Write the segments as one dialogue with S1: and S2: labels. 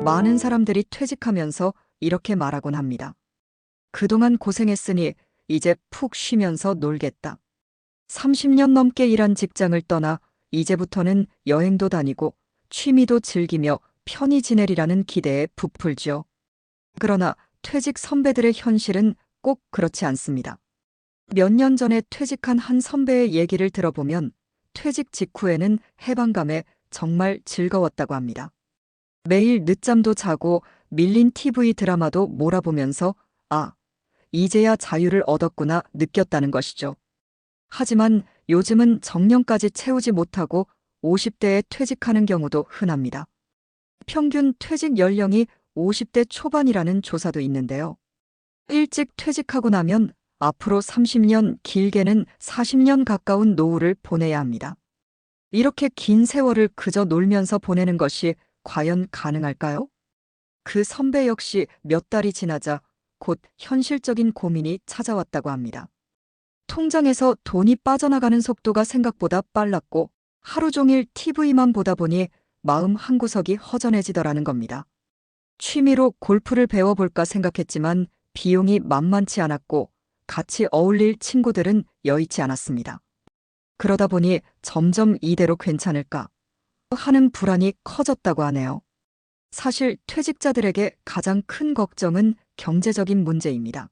S1: 많은 사람들이 퇴직하면서 이렇게 말하곤 합니다. 그동안 고생했으니 이제 푹 쉬면서 놀겠다. 30년 넘게 일한 직장을 떠나 이제부터는 여행도 다니고 취미도 즐기며 편히 지내리라는 기대에 부풀죠. 그러나 퇴직 선배들의 현실은 꼭 그렇지 않습니다. 몇 년 전에 퇴직한 한 선배의 얘기를 들어보면 퇴직 직후에는 해방감에 정말 즐거웠다고 합니다. 매일 늦잠도 자고 밀린 TV 드라마도 몰아보면서 아, 이제야 자유를 얻었구나 느꼈다는 것이죠. 하지만 요즘은 정년까지 채우지 못하고 50대에 퇴직하는 경우도 흔합니다. 평균 퇴직 연령이 50대 초반이라는 조사도 있는데요. 일찍 퇴직하고 나면 앞으로 30년, 길게는 40년 가까운 노후를 보내야 합니다. 이렇게 긴 세월을 그저 놀면서 보내는 것이 과연 가능할까요? 그 선배 역시 몇 달이 지나자 곧 현실적인 고민이 찾아왔다고 합니다. 통장에서 돈이 빠져나가는 속도가 생각보다 빨랐고 하루 종일 TV만 보다 보니 마음 한구석이 허전해지더라는 겁니다. 취미로 골프를 배워볼까 생각했지만 비용이 만만치 않았고 같이 어울릴 친구들은 여의치 않았습니다. 그러다 보니 점점 이대로 괜찮을까 하는 불안이 커졌다고 하네요. 사실 퇴직자들에게 가장 큰 걱정은 경제적인 문제입니다.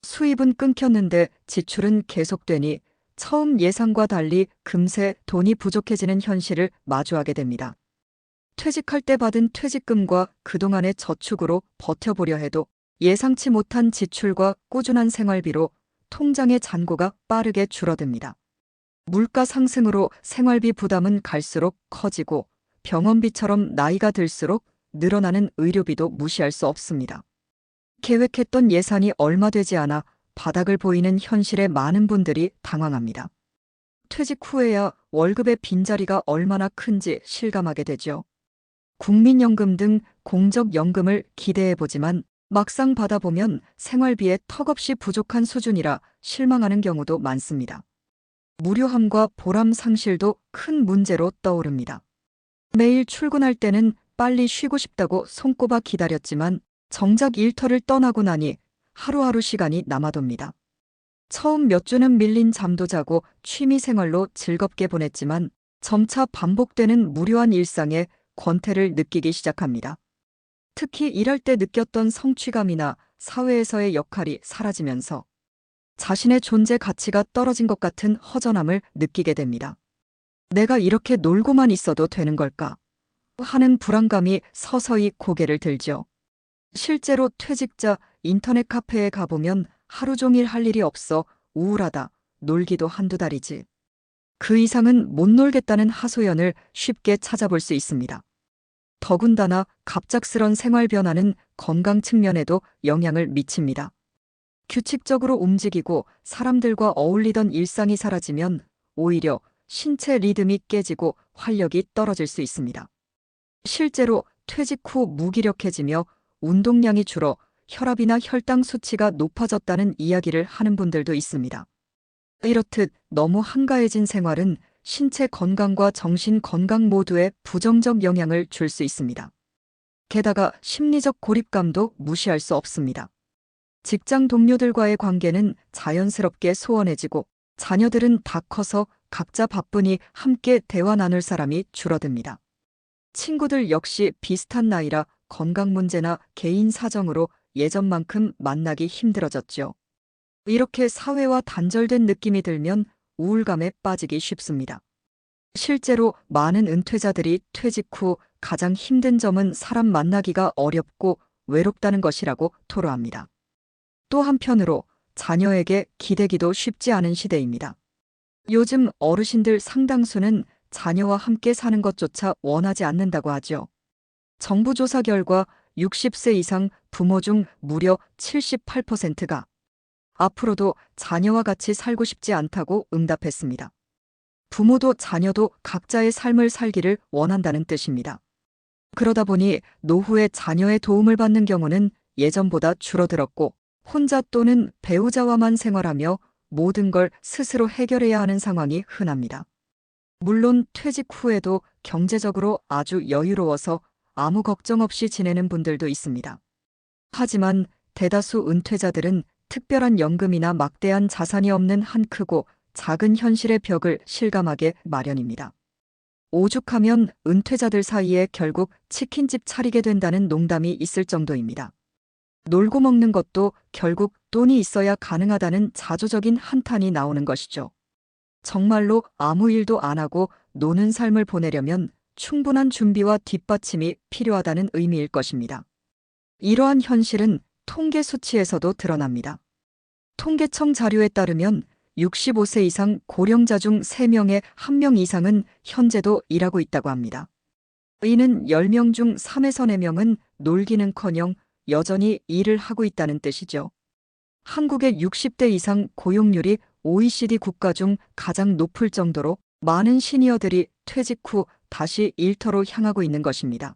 S1: 수입은 끊겼는데 지출은 계속되니 처음 예상과 달리 금세 돈이 부족해지는 현실을 마주하게 됩니다. 퇴직할 때 받은 퇴직금과 그동안의 저축으로 버텨보려 해도 예상치 못한 지출과 꾸준한 생활비로 통장의 잔고가 빠르게 줄어듭니다. 물가 상승으로 생활비 부담은 갈수록 커지고 병원비처럼 나이가 들수록 늘어나는 의료비도 무시할 수 없습니다. 계획했던 예산이 얼마 되지 않아 바닥을 보이는 현실에 많은 분들이 당황합니다. 퇴직 후에야 월급의 빈자리가 얼마나 큰지 실감하게 되죠. 국민연금 등 공적연금을 기대해보지만 막상 받아보면 생활비에 턱없이 부족한 수준이라 실망하는 경우도 많습니다. 무료함과 보람 상실도 큰 문제로 떠오릅니다. 매일 출근할 때는 빨리 쉬고 싶다고 손꼽아 기다렸지만 정작 일터를 떠나고 나니 하루하루 시간이 남아돕니다. 처음 몇 주는 밀린 잠도 자고 취미 생활로 즐겁게 보냈지만 점차 반복되는 무료한 일상에 권태를 느끼기 시작합니다. 특히 일할 때 느꼈던 성취감이나 사회에서의 역할이 사라지면서 자신의 존재 가치가 떨어진 것 같은 허전함을 느끼게 됩니다. 내가 이렇게 놀고만 있어도 되는 걸까? 하는 불안감이 서서히 고개를 들죠. 실제로 퇴직자 인터넷 카페에 가보면 하루 종일 할 일이 없어 우울하다, 놀기도 한두 달이지. 그 이상은 못 놀겠다는 하소연을 쉽게 찾아볼 수 있습니다. 더군다나 갑작스런 생활 변화는 건강 측면에도 영향을 미칩니다. 규칙적으로 움직이고 사람들과 어울리던 일상이 사라지면 오히려 신체 리듬이 깨지고 활력이 떨어질 수 있습니다. 실제로 퇴직 후 무기력해지며 운동량이 줄어 혈압이나 혈당 수치가 높아졌다는 이야기를 하는 분들도 있습니다. 이렇듯 너무 한가해진 생활은 신체 건강과 정신 건강 모두에 부정적 영향을 줄 수 있습니다. 게다가 심리적 고립감도 무시할 수 없습니다. 직장 동료들과의 관계는 자연스럽게 소원해지고 자녀들은 다 커서 각자 바쁘니 함께 대화 나눌 사람이 줄어듭니다. 친구들 역시 비슷한 나이라 건강 문제나 개인 사정으로 예전만큼 만나기 힘들어졌죠. 이렇게 사회와 단절된 느낌이 들면 우울감에 빠지기 쉽습니다. 실제로 많은 은퇴자들이 퇴직 후 가장 힘든 점은 사람 만나기가 어렵고 외롭다는 것이라고 토로합니다. 또 한편으로 자녀에게 기대기도 쉽지 않은 시대입니다. 요즘 어르신들 상당수는 자녀와 함께 사는 것조차 원하지 않는다고 하죠. 정부 조사 결과 60세 이상 부모 중 무려 78%가 앞으로도 자녀와 같이 살고 싶지 않다고 응답했습니다. 부모도 자녀도 각자의 삶을 살기를 원한다는 뜻입니다. 그러다 보니 노후에 자녀의 도움을 받는 경우는 예전보다 줄어들었고 혼자 또는 배우자와만 생활하며 모든 걸 스스로 해결해야 하는 상황이 흔합니다. 물론 퇴직 후에도 경제적으로 아주 여유로워서 아무 걱정 없이 지내는 분들도 있습니다. 하지만 대다수 은퇴자들은 특별한 연금이나 막대한 자산이 없는 한 크고 작은 현실의 벽을 실감하게 마련입니다. 오죽하면 은퇴자들 사이에 결국 치킨집 차리게 된다는 농담이 있을 정도입니다. 놀고 먹는 것도 결국 돈이 있어야 가능하다는 자조적인 한탄이 나오는 것이죠. 정말로 아무 일도 안 하고 노는 삶을 보내려면 충분한 준비와 뒷받침이 필요하다는 의미일 것입니다. 이러한 현실은 통계 수치에서도 드러납니다. 통계청 자료에 따르면 65세 이상 고령자 중 3명에 1명 이상은 현재도 일하고 있다고 합니다. 이는 10명 중 3에서 4명은 놀기는커녕 여전히 일을 하고 있다는 뜻이죠. 한국의 60대 이상 고용률이 OECD 국가 중 가장 높을 정도로 많은 시니어들이 퇴직 후 다시 일터로 향하고 있는 것입니다.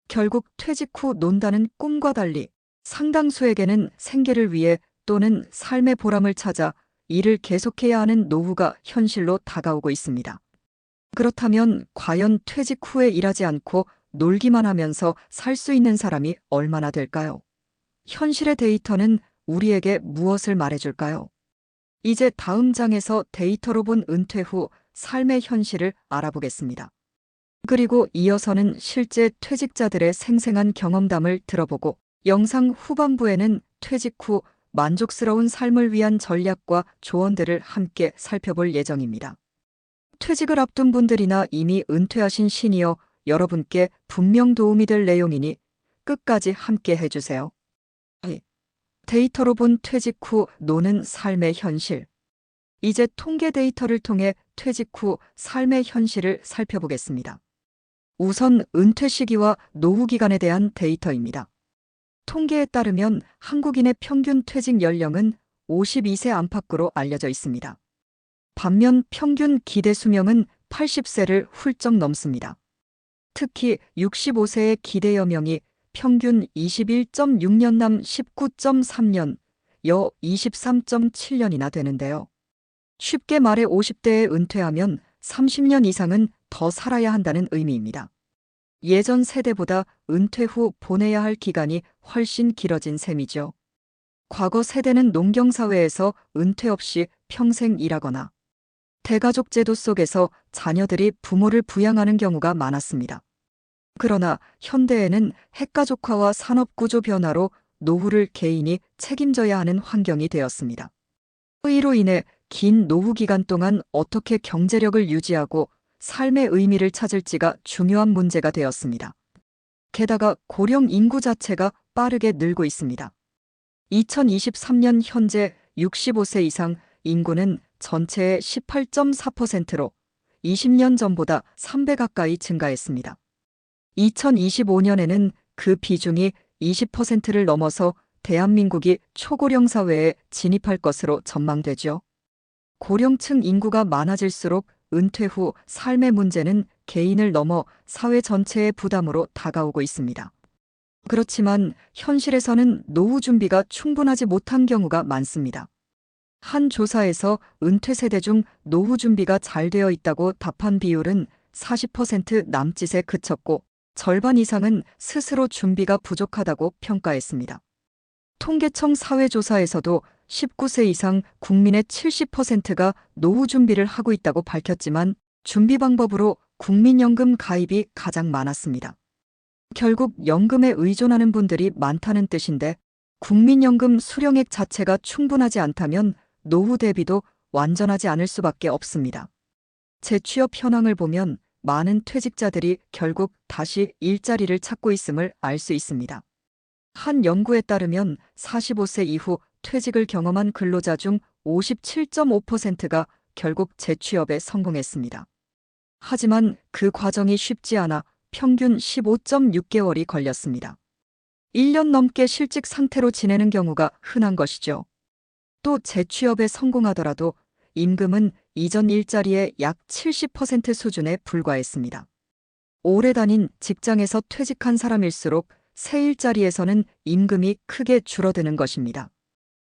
S1: 결국 퇴직 후 논다는 꿈과 달리 상당수에게는 생계를 위해 또는 삶의 보람을 찾아 일을 계속해야 하는 노후가 현실로 다가오고 있습니다. 그렇다면 과연 퇴직 후에 일하지 않고 놀기만 하면서 살 수 있는 사람이 얼마나 될까요? 현실의 데이터는 우리에게 무엇을 말해줄까요? 이제 다음 장에서 데이터로 본 은퇴 후 삶의 현실을 알아보겠습니다. 그리고 이어서는 실제 퇴직자들의 생생한 경험담을 들어보고 영상 후반부에는 퇴직 후 만족스러운 삶을 위한 전략과 조언들을 함께 살펴볼 예정입니다. 퇴직을 앞둔 분들이나 이미 은퇴하신 시니어 여러분께 분명 도움이 될 내용이니 끝까지 함께 해주세요. 데이터로 본 퇴직 후 노는 삶의 현실. 이제 통계 데이터를 통해 퇴직 후 삶의 현실을 살펴보겠습니다. 우선 은퇴 시기와 노후 기간에 대한 데이터입니다. 통계에 따르면 한국인의 평균 퇴직 연령은 52세 안팎으로 알려져 있습니다. 반면 평균 기대 수명은 80세를 훌쩍 넘습니다. 특히 65세의 기대 여명이 평균 21.6년 남 19.3년, 여 23.7년이나 되는데요. 쉽게 말해 50대에 은퇴하면 30년 이상은 더 살아야 한다는 의미입니다. 예전 세대보다 은퇴 후 보내야 할 기간이 훨씬 길어진 셈이죠. 과거 세대는 농경사회에서 은퇴 없이 평생 일하거나 대가족 제도 속에서 자녀들이 부모를 부양하는 경우가 많았습니다. 그러나 현대에는 핵가족화와 산업구조 변화로 노후를 개인이 책임져야 하는 환경이 되었습니다. 이로 인해 긴 노후 기간 동안 어떻게 경제력을 유지하고 삶의 의미를 찾을지가 중요한 문제가 되었습니다. 게다가 고령 인구 자체가 빠르게 늘고 있습니다. 2023년 현재 65세 이상 인구는 전체의 18.4%로 20년 전보다 3배 가까이 증가했습니다. 2025년에는 그 비중이 20%를 넘어서 대한민국이 초고령 사회에 진입할 것으로 전망되죠. 고령층 인구가 많아질수록 은퇴 후 삶의 문제는 개인을 넘어 사회 전체의 부담으로 다가오고 있습니다. 그렇지만 현실에서는 노후 준비가 충분하지 못한 경우가 많습니다. 한 조사에서 은퇴 세대 중 노후 준비가 잘 되어 있다고 답한 비율은 40% 남짓에 그쳤고 절반 이상은 스스로 준비가 부족하다고 평가했습니다. 통계청 사회조사에서도 19세 이상 국민의 70%가 노후 준비를 하고 있다고 밝혔지만 준비 방법으로 국민연금 가입이 가장 많았습니다. 결국 연금에 의존하는 분들이 많다는 뜻인데 국민연금 수령액 자체가 충분하지 않다면 노후 대비도 완전하지 않을 수밖에 없습니다. 재취업 현황을 보면 많은 퇴직자들이 결국 다시 일자리를 찾고 있음을 알 수 있습니다. 한 연구에 따르면 45세 이후 퇴직을 경험한 근로자 중 57.5%가 결국 재취업에 성공했습니다. 하지만 그 과정이 쉽지 않아 평균 15.6개월이 걸렸습니다. 1년 넘게 실직 상태로 지내는 경우가 흔한 것이죠. 또 재취업에 성공하더라도 임금은 이전 일자리의 약 70% 수준에 불과했습니다. 오래 다닌 직장에서 퇴직한 사람일수록 새 일자리에서는 임금이 크게 줄어드는 것입니다.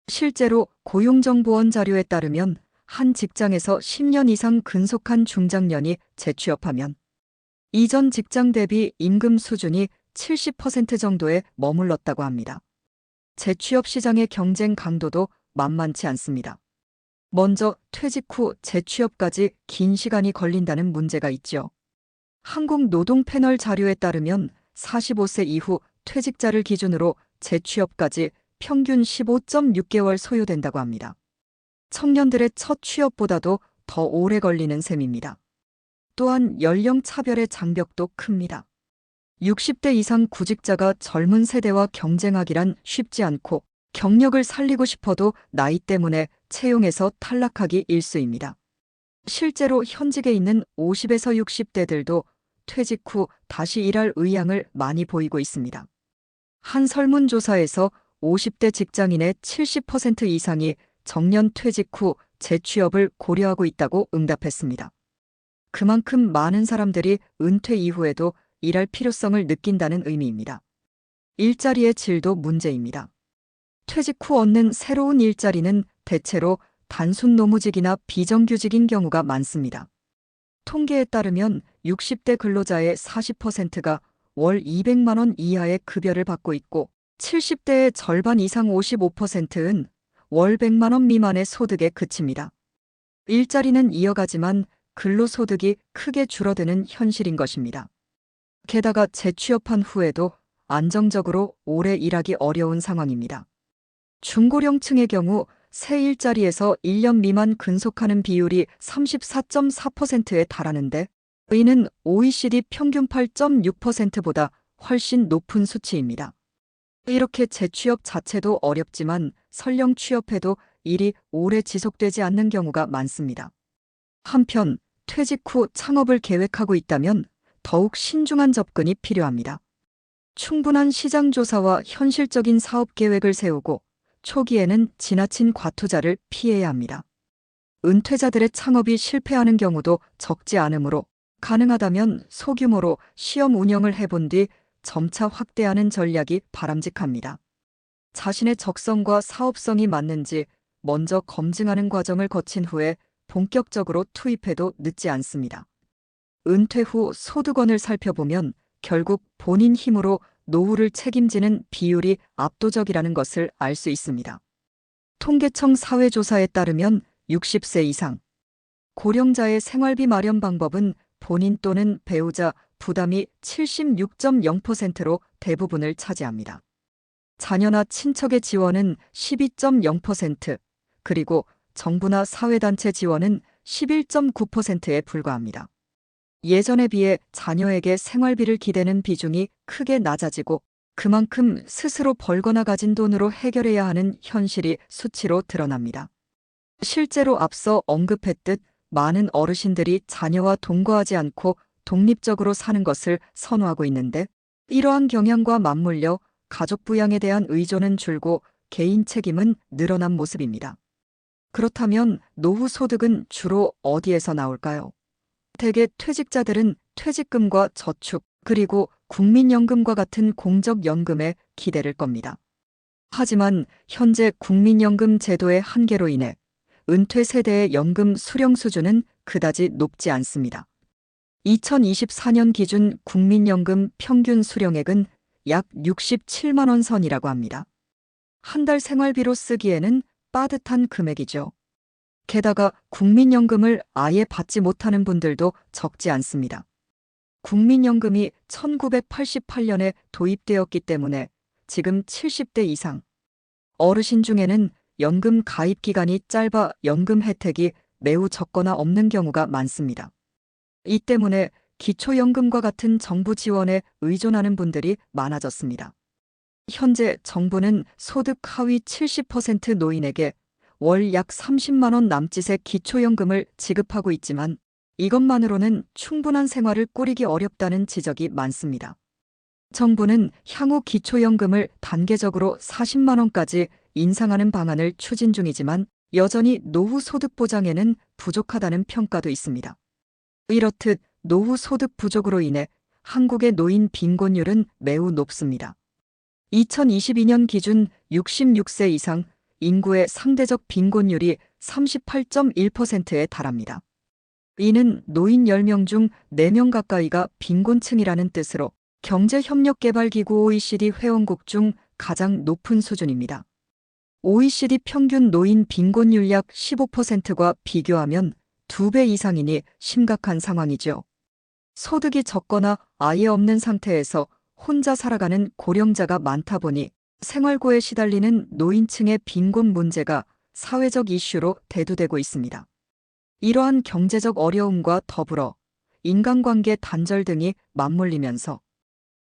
S1: 실제로 고용정보원 자료에 따르면 한 직장에서 10년 이상 근속한 중장년이 재취업하면 이전 직장 대비 임금 수준이 70% 정도에 머물렀다고 합니다. 재취업 시장의 경쟁 강도도 만만치 않습니다. 먼저 퇴직 후 재취업까지 긴 시간이 걸린다는 문제가 있죠. 한국노동패널 자료에 따르면 45세 이후 퇴직자를 기준으로 재취업까지 평균 15.6개월 소요된다고 합니다. 청년들의 첫 취업보다도 더 오래 걸리는 셈입니다. 또한 연령 차별의 장벽도 큽니다. 60대 이상 구직자가 젊은 세대와 경쟁하기란 쉽지 않고 경력을 살리고 싶어도 나이 때문에 채용에서 탈락하기 일쑤입니다. 실제로 현직에 있는 50에서 60대들도 퇴직 후 다시 일할 의향을 많이 보이고 있습니다. 한 설문조사에서 50대 직장인의 70% 이상이 정년 퇴직 후 재취업을 고려하고 있다고 응답했습니다. 그만큼 많은 사람들이 은퇴 이후에도 일할 필요성을 느낀다는 의미입니다. 일자리의 질도 문제입니다. 퇴직 후 얻는 새로운 일자리는 대체로 단순 노무직이나 비정규직인 경우가 많습니다. 통계에 따르면 60대 근로자의 40%가 월 200만 원 이하의 급여를 받고 있고 70대의 절반 이상 55%는 월 100만 원 미만의 소득에 그칩니다. 일자리는 이어가지만 근로소득이 크게 줄어드는 현실인 것입니다. 게다가 재취업한 후에도 안정적으로 오래 일하기 어려운 상황입니다. 중고령층의 경우 새 일자리에서 1년 미만 근속하는 비율이 34.4%에 달하는데 이는 OECD 평균 8.6%보다 훨씬 높은 수치입니다. 이렇게 재취업 자체도 어렵지만 설령 취업해도 일이 오래 지속되지 않는 경우가 많습니다. 한편 퇴직 후 창업을 계획하고 있다면 더욱 신중한 접근이 필요합니다. 충분한 시장 조사와 현실적인 사업 계획을 세우고 초기에는 지나친 과투자를 피해야 합니다. 은퇴자들의 창업이 실패하는 경우도 적지 않으므로 가능하다면 소규모로 시험 운영을 해본 뒤 점차 확대하는 전략이 바람직합니다. 자신의 적성과 사업성이 맞는지 먼저 검증하는 과정을 거친 후에 본격적으로 투입해도 늦지 않습니다. 은퇴 후 소득원을 살펴보면 결국 본인 힘으로 노후를 책임지는 비율이 압도적이라는 것을 알 수 있습니다. 통계청 사회조사에 따르면 60세 이상 고령자의 생활비 마련 방법은 본인 또는 배우자 부담이 76.0%로 대부분을 차지합니다. 자녀나 친척의 지원은 12.0%, 그리고 정부나 사회단체 지원은 11.9%에 불과합니다. 예전에 비해 자녀에게 생활비를 기대는 비중이 크게 낮아지고 그만큼 스스로 벌거나 가진 돈으로 해결해야 하는 현실이 수치로 드러납니다. 실제로 앞서 언급했듯 많은 어르신들이 자녀와 동거하지 않고 독립적으로 사는 것을 선호하고 있는데 이러한 경향과 맞물려 가족 부양에 대한 의존은 줄고 개인 책임은 늘어난 모습입니다. 그렇다면 노후 소득은 주로 어디에서 나올까요? 대개 퇴직자들은 퇴직금과 저축, 그리고 국민연금과 같은 공적연금에 기대를 겁니다. 하지만 현재 국민연금 제도의 한계로 인해 은퇴 세대의 연금 수령 수준은 그다지 높지 않습니다. 2024년 기준 국민연금 평균 수령액은 약 67만 원 선이라고 합니다. 한 달 생활비로 쓰기에는 빠듯한 금액이죠. 게다가 국민연금을 아예 받지 못하는 분들도 적지 않습니다. 국민연금이 1988년에 도입되었기 때문에 지금 70대 이상 어르신 중에는 연금 가입 기간이 짧아 연금 혜택이 매우 적거나 없는 경우가 많습니다. 이 때문에 기초연금과 같은 정부 지원에 의존하는 분들이 많아졌습니다. 현재 정부는 소득 하위 70% 노인에게 월 약 30만 원 남짓의 기초연금을 지급하고 있지만 이것만으로는 충분한 생활을 꾸리기 어렵다는 지적이 많습니다. 정부는 향후 기초연금을 단계적으로 40만 원까지 인상하는 방안을 추진 중이지만 여전히 노후 소득 보장에는 부족하다는 평가도 있습니다. 이렇듯 노후 소득 부족으로 인해 한국의 노인 빈곤율은 매우 높습니다. 2022년 기준 66세 이상 인구의 상대적 빈곤율이 38.1%에 달합니다. 이는 노인 10명 중 4명 가까이가 빈곤층이라는 뜻으로 경제협력개발기구 OECD 회원국 중 가장 높은 수준입니다. OECD 평균 노인 빈곤율 약 15%과 비교하면 2배 이상이니 심각한 상황이죠. 소득이 적거나 아예 없는 상태에서 혼자 살아가는 고령자가 많다 보니 생활고에 시달리는 노인층의 빈곤 문제가 사회적 이슈로 대두되고 있습니다. 이러한 경제적 어려움과 더불어 인간관계 단절 등이 맞물리면서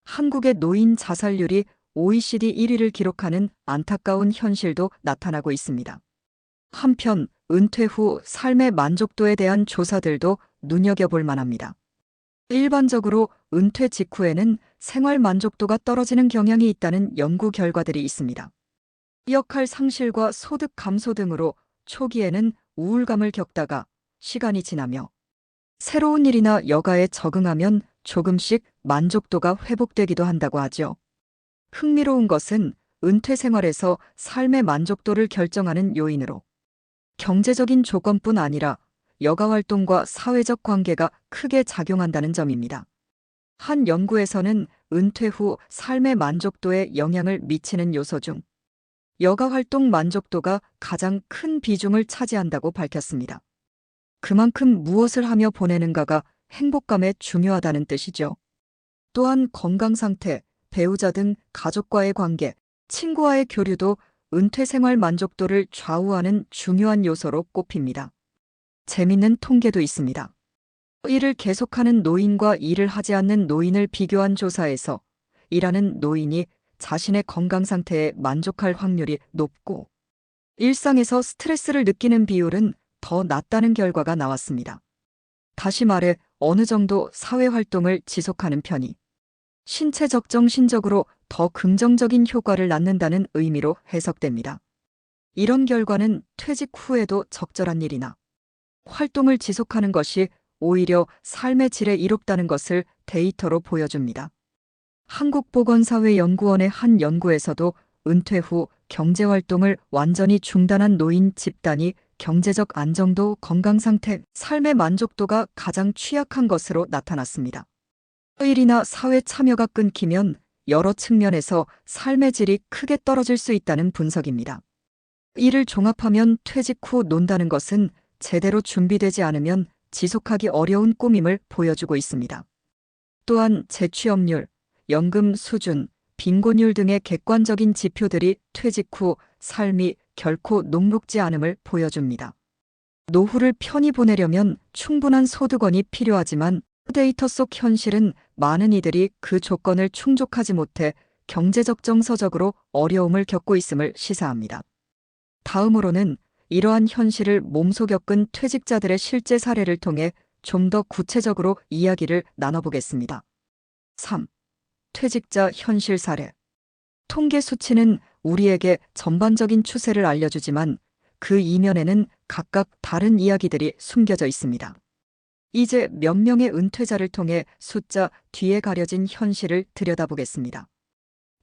S1: 한국의 노인 자살률이 OECD 1위를 기록하는 안타까운 현실도 나타나고 있습니다. 한편 은퇴 후 삶의 만족도에 대한 조사들도 눈여겨볼 만합니다. 일반적으로 은퇴 직후에는 생활 만족도가 떨어지는 경향이 있다는 연구 결과들이 있습니다. 역할 상실과 소득 감소 등으로 초기에는 우울감을 겪다가 시간이 지나며 새로운 일이나 여가에 적응하면 조금씩 만족도가 회복되기도 한다고 하죠. 흥미로운 것은 은퇴 생활에서 삶의 만족도를 결정하는 요인으로 경제적인 조건뿐 아니라 여가 활동과 사회적 관계가 크게 작용한다는 점입니다. 한 연구에서는 은퇴 후 삶의 만족도에 영향을 미치는 요소 중 여가 활동 만족도가 가장 큰 비중을 차지한다고 밝혔습니다. 그만큼 무엇을 하며 보내는가가 행복감에 중요하다는 뜻이죠. 또한 건강 상태, 배우자 등 가족과의 관계, 친구와의 교류도 은퇴 생활 만족도를 좌우하는 중요한 요소로 꼽힙니다. 재밌는 통계도 있습니다. 일을 계속하는 노인과 일을 하지 않는 노인을 비교한 조사에서 일하는 노인이 자신의 건강 상태에 만족할 확률이 높고 일상에서 스트레스를 느끼는 비율은 더 낮다는 결과가 나왔습니다. 다시 말해 어느 정도 사회활동을 지속하는 편이 신체적 정신적으로 더 긍정적인 효과를 낳는다는 의미로 해석됩니다. 이런 결과는 퇴직 후에도 적절한 일이나 활동을 지속하는 것이 오히려 삶의 질에 이롭다는 것을 데이터로 보여줍니다. 한국보건사회연구원의 한 연구에서도 은퇴 후 경제활동을 완전히 중단한 노인 집단이 경제적 안정도, 건강상태, 삶의 만족도가 가장 취약한 것으로 나타났습니다. 일이나 사회 참여가 끊기면 여러 측면에서 삶의 질이 크게 떨어질 수 있다는 분석입니다. 이를 종합하면 퇴직 후 논다는 것은 제대로 준비되지 않으면 지속하기 어려운 꾸밈을 보여주고 있습니다. 또한 재취업률, 연금 수준, 빈곤율 등의 객관적인 지표들이 퇴직 후 삶이 결코 녹록지 않음을 보여줍니다. 노후를 편히 보내려면 충분한 소득원이 필요하지만 데이터 속 현실은 많은 이들이 그 조건을 충족하지 못해 경제적 정서적으로 어려움을 겪고 있음을 시사합니다. 다음으로는 이러한 현실을 몸소 겪은 퇴직자들의 실제 사례를 통해 좀 더 구체적으로 이야기를 나눠보겠습니다. 3. 퇴직자 현실 사례. 통계 수치는 우리에게 전반적인 추세를 알려주지만 그 이면에는 각각 다른 이야기들이 숨겨져 있습니다. 이제 몇 명의 은퇴자를 통해 숫자 뒤에 가려진 현실을 들여다보겠습니다.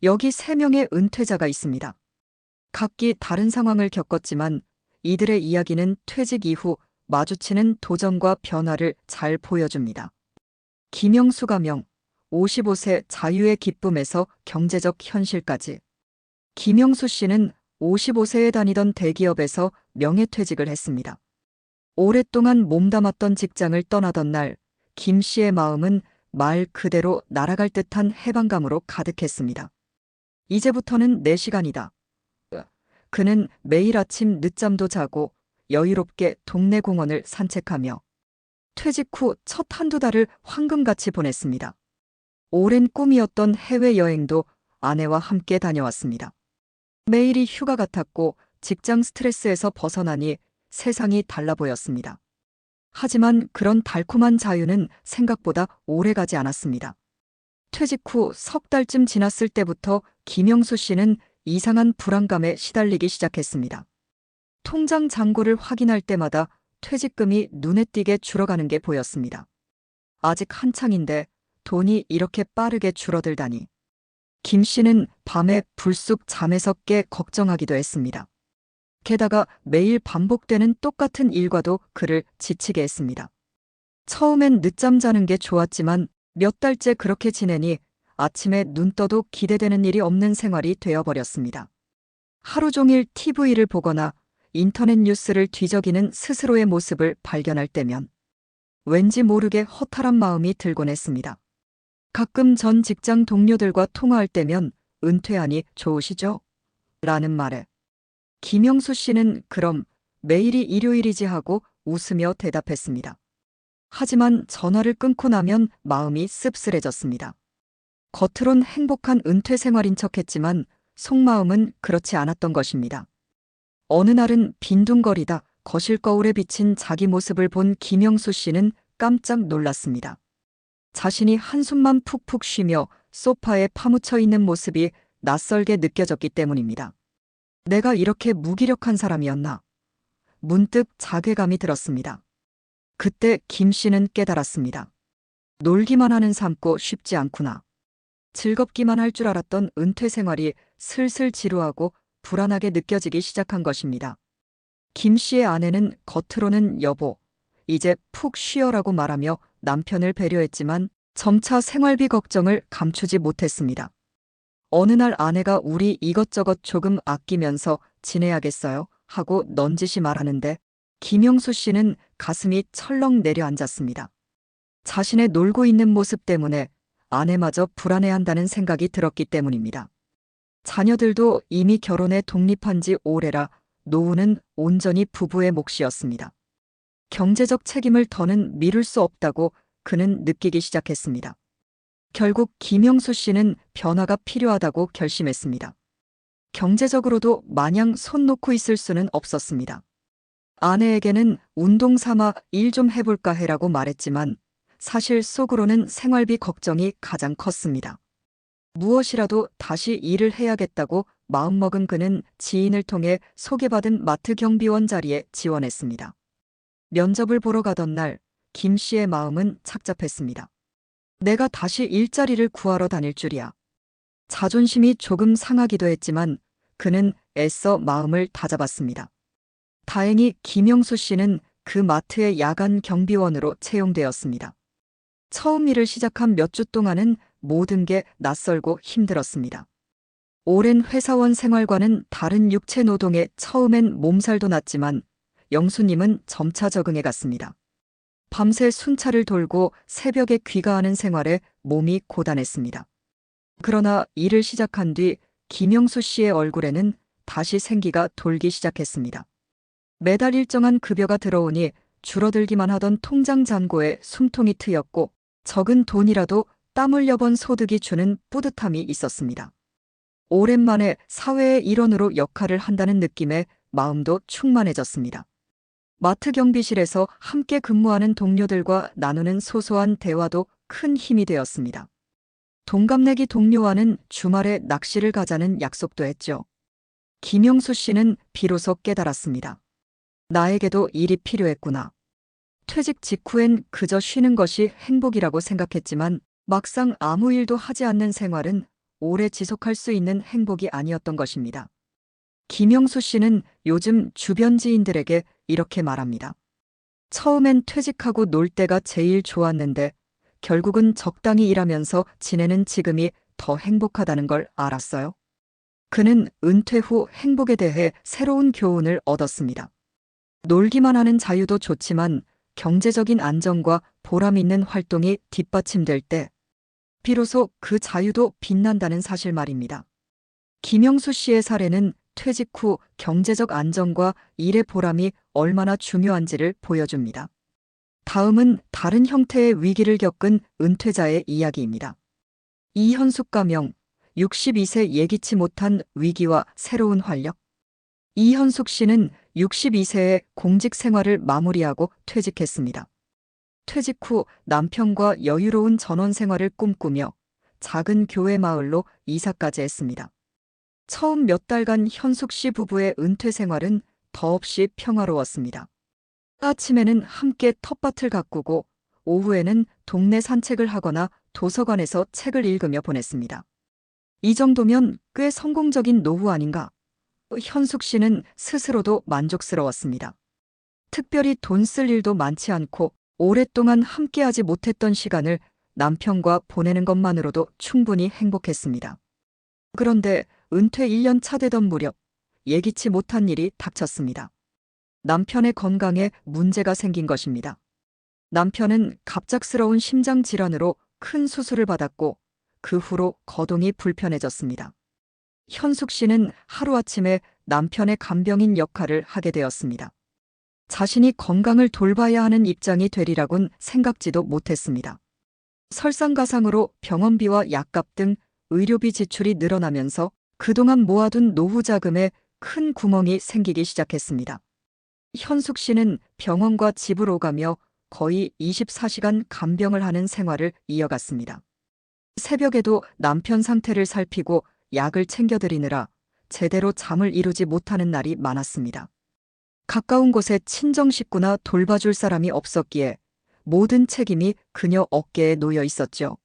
S1: 여기 3명의 은퇴자가 있습니다. 각기 다른 상황을 겪었지만 이들의 이야기는 퇴직 이후 마주치는 도전과 변화를 잘 보여줍니다. 김영수 가명, 55세 자유의 기쁨에서 경제적 현실까지. 김영수 씨는 55세에 다니던 대기업에서 명예퇴직을 했습니다. 오랫동안 몸담았던 직장을 떠나던 날, 김 씨의 마음은 말 그대로 날아갈 듯한 해방감으로 가득했습니다. 이제부터는 내 시간이다. 그는 매일 아침 늦잠도 자고 여유롭게 동네 공원을 산책하며 퇴직 후 첫 한두 달을 황금같이 보냈습니다. 오랜 꿈이었던 해외여행도 아내와 함께 다녀왔습니다. 매일이 휴가 같았고 직장 스트레스에서 벗어나니 세상이 달라 보였습니다. 하지만 그런 달콤한 자유는 생각보다 오래가지 않았습니다. 퇴직 후 석 달쯤 지났을 때부터 김영수 씨는 이상한 불안감에 시달리기 시작했습니다. 통장 잔고를 확인할 때마다 퇴직금이 눈에 띄게 줄어가는 게 보였습니다. 아직 한창인데 돈이 이렇게 빠르게 줄어들다니. 김 씨는 밤에 불쑥 잠에서 깨 걱정하기도 했습니다. 게다가 매일 반복되는 똑같은 일과도 그를 지치게 했습니다. 처음엔 늦잠 자는 게 좋았지만 몇 달째 그렇게 지내니 아침에 눈 떠도 기대되는 일이 없는 생활이 되어버렸습니다. 하루 종일 TV를 보거나 인터넷 뉴스를 뒤적이는 스스로의 모습을 발견할 때면 왠지 모르게 허탈한 마음이 들곤 했습니다. 가끔 전 직장 동료들과 통화할 때면 은퇴하니 좋으시죠? 라는 말에 김영수 씨는 그럼 매일이 일요일이지 하고 웃으며 대답했습니다. 하지만 전화를 끊고 나면 마음이 씁쓸해졌습니다. 겉으론 행복한 은퇴 생활인 척했지만 속마음은 그렇지 않았던 것입니다. 어느 날은 빈둥거리다 거실 거울에 비친 자기 모습을 본 김영수 씨는 깜짝 놀랐습니다. 자신이 한숨만 푹푹 쉬며 소파에 파묻혀 있는 모습이 낯설게 느껴졌기 때문입니다. 내가 이렇게 무기력한 사람이었나? 문득 자괴감이 들었습니다. 그때 김 씨는 깨달았습니다. 놀기만 하는 삶고 쉽지 않구나. 즐겁기만 할 줄 알았던 은퇴 생활이 슬슬 지루하고 불안하게 느껴지기 시작한 것입니다. 김 씨의 아내는 겉으로는 여보, 이제 푹 쉬어라고 말하며 남편을 배려했지만 점차 생활비 걱정을 감추지 못했습니다. 어느 날 아내가 우리 이것저것 조금 아끼면서 지내야겠어요 하고 넌지시 말하는데 김영수 씨는 가슴이 철렁 내려앉았습니다. 자신의 놀고 있는 모습 때문에 아내마저 불안해한다는 생각이 들었기 때문입니다. 자녀들도 이미 결혼해 독립한 지 오래라 노후는 온전히 부부의 몫이었습니다. 경제적 책임을 더는 미룰 수 없다고 그는 느끼기 시작했습니다. 결국 김영수 씨는 변화가 필요하다고 결심했습니다. 경제적으로도 마냥 손 놓고 있을 수는 없었습니다. 아내에게는 운동 삼아 일 좀 해볼까 해라고 말했지만 사실 속으로는 생활비 걱정이 가장 컸습니다. 무엇이라도 다시 일을 해야겠다고 마음먹은 그는 지인을 통해 소개받은 마트 경비원 자리에 지원했습니다. 면접을 보러 가던 날 김 씨의 마음은 착잡했습니다. 내가 다시 일자리를 구하러 다닐 줄이야. 자존심이 조금 상하기도 했지만 그는 애써 마음을 다잡았습니다. 다행히 김영수 씨는 그 마트의 야간 경비원으로 채용되었습니다. 처음 일을 시작한 몇 주 동안은 모든 게 낯설고 힘들었습니다. 오랜 회사원 생활과는 다른 육체 노동에 처음엔 몸살도 났지만 영수님은 점차 적응해 갔습니다. 밤새 순찰을 돌고 새벽에 귀가하는 생활에 몸이 고단했습니다. 그러나 일을 시작한 뒤 김영수 씨의 얼굴에는 다시 생기가 돌기 시작했습니다. 매달 일정한 급여가 들어오니 줄어들기만 하던 통장 잔고에 숨통이 트였고 적은 돈이라도 땀 흘려 번 소득이 주는 뿌듯함이 있었습니다. 오랜만에 사회의 일원으로 역할을 한다는 느낌에 마음도 충만해졌습니다. 마트 경비실에서 함께 근무하는 동료들과 나누는 소소한 대화도 큰 힘이 되었습니다. 동갑내기 동료와는 주말에 낚시를 가자는 약속도 했죠. 김영수 씨는 비로소 깨달았습니다. 나에게도 일이 필요했구나. 퇴직 직후엔 그저 쉬는 것이 행복이라고 생각했지만 막상 아무 일도 하지 않는 생활은 오래 지속할 수 있는 행복이 아니었던 것입니다. 김영수 씨는 요즘 주변 지인들에게 이렇게 말합니다. 처음엔 퇴직하고 놀 때가 제일 좋았는데 결국은 적당히 일하면서 지내는 지금이 더 행복하다는 걸 알았어요. 그는 은퇴 후 행복에 대해 새로운 교훈을 얻었습니다. 놀기만 하는 자유도 좋지만 경제적인 안정과 보람 있는 활동이 뒷받침될 때 비로소 그 자유도 빛난다는 사실 말입니다. 김영수 씨의 사례는 퇴직 후 경제적 안정과 일의 보람이 얼마나 중요한지를 보여줍니다. 다음은 다른 형태의 위기를 겪은 은퇴자의 이야기입니다. 이현숙 가명, 62세 예기치 못한 위기와 새로운 활력. 이현숙 씨는 62세에 공직 생활을 마무리하고 퇴직했습니다. 퇴직 후 남편과 여유로운 전원 생활을 꿈꾸며 작은 교회 마을로 이사까지 했습니다. 처음 몇 달간 현숙 씨 부부의 은퇴 생활은 더없이 평화로웠습니다. 아침에는 함께 텃밭을 가꾸고 오후에는 동네 산책을 하거나 도서관에서 책을 읽으며 보냈습니다. 이 정도면 꽤 성공적인 노후 아닌가? 현숙 씨는 스스로도 만족스러웠습니다. 특별히 돈 쓸 일도 많지 않고 오랫동안 함께하지 못했던 시간을 남편과 보내는 것만으로도 충분히 행복했습니다. 그런데 은퇴 1년 차 되던 무렵 예기치 못한 일이 닥쳤습니다. 남편의 건강에 문제가 생긴 것입니다. 남편은 갑작스러운 심장 질환으로 큰 수술을 받았고 그 후로 거동이 불편해졌습니다. 현숙 씨는 하루아침에 남편의 간병인 역할을 하게 되었습니다. 자신이 건강을 돌봐야 하는 입장이 되리라곤 생각지도 못했습니다. 설상가상으로 병원비와 약값 등 의료비 지출이 늘어나면서 그동안 모아둔 노후 자금에 큰 구멍이 생기기 시작했습니다. 현숙 씨는 병원과 집을 오가며 거의 24시간 간병을 하는 생활을 이어갔습니다. 새벽에도 남편 상태를 살피고 약을 챙겨드리느라 제대로 잠을 이루지 못하는 날이 많았습니다. 가까운 곳에 친정 식구나 돌봐줄 사람이 없었기에 모든 책임이 그녀 어깨에 놓여 있었죠.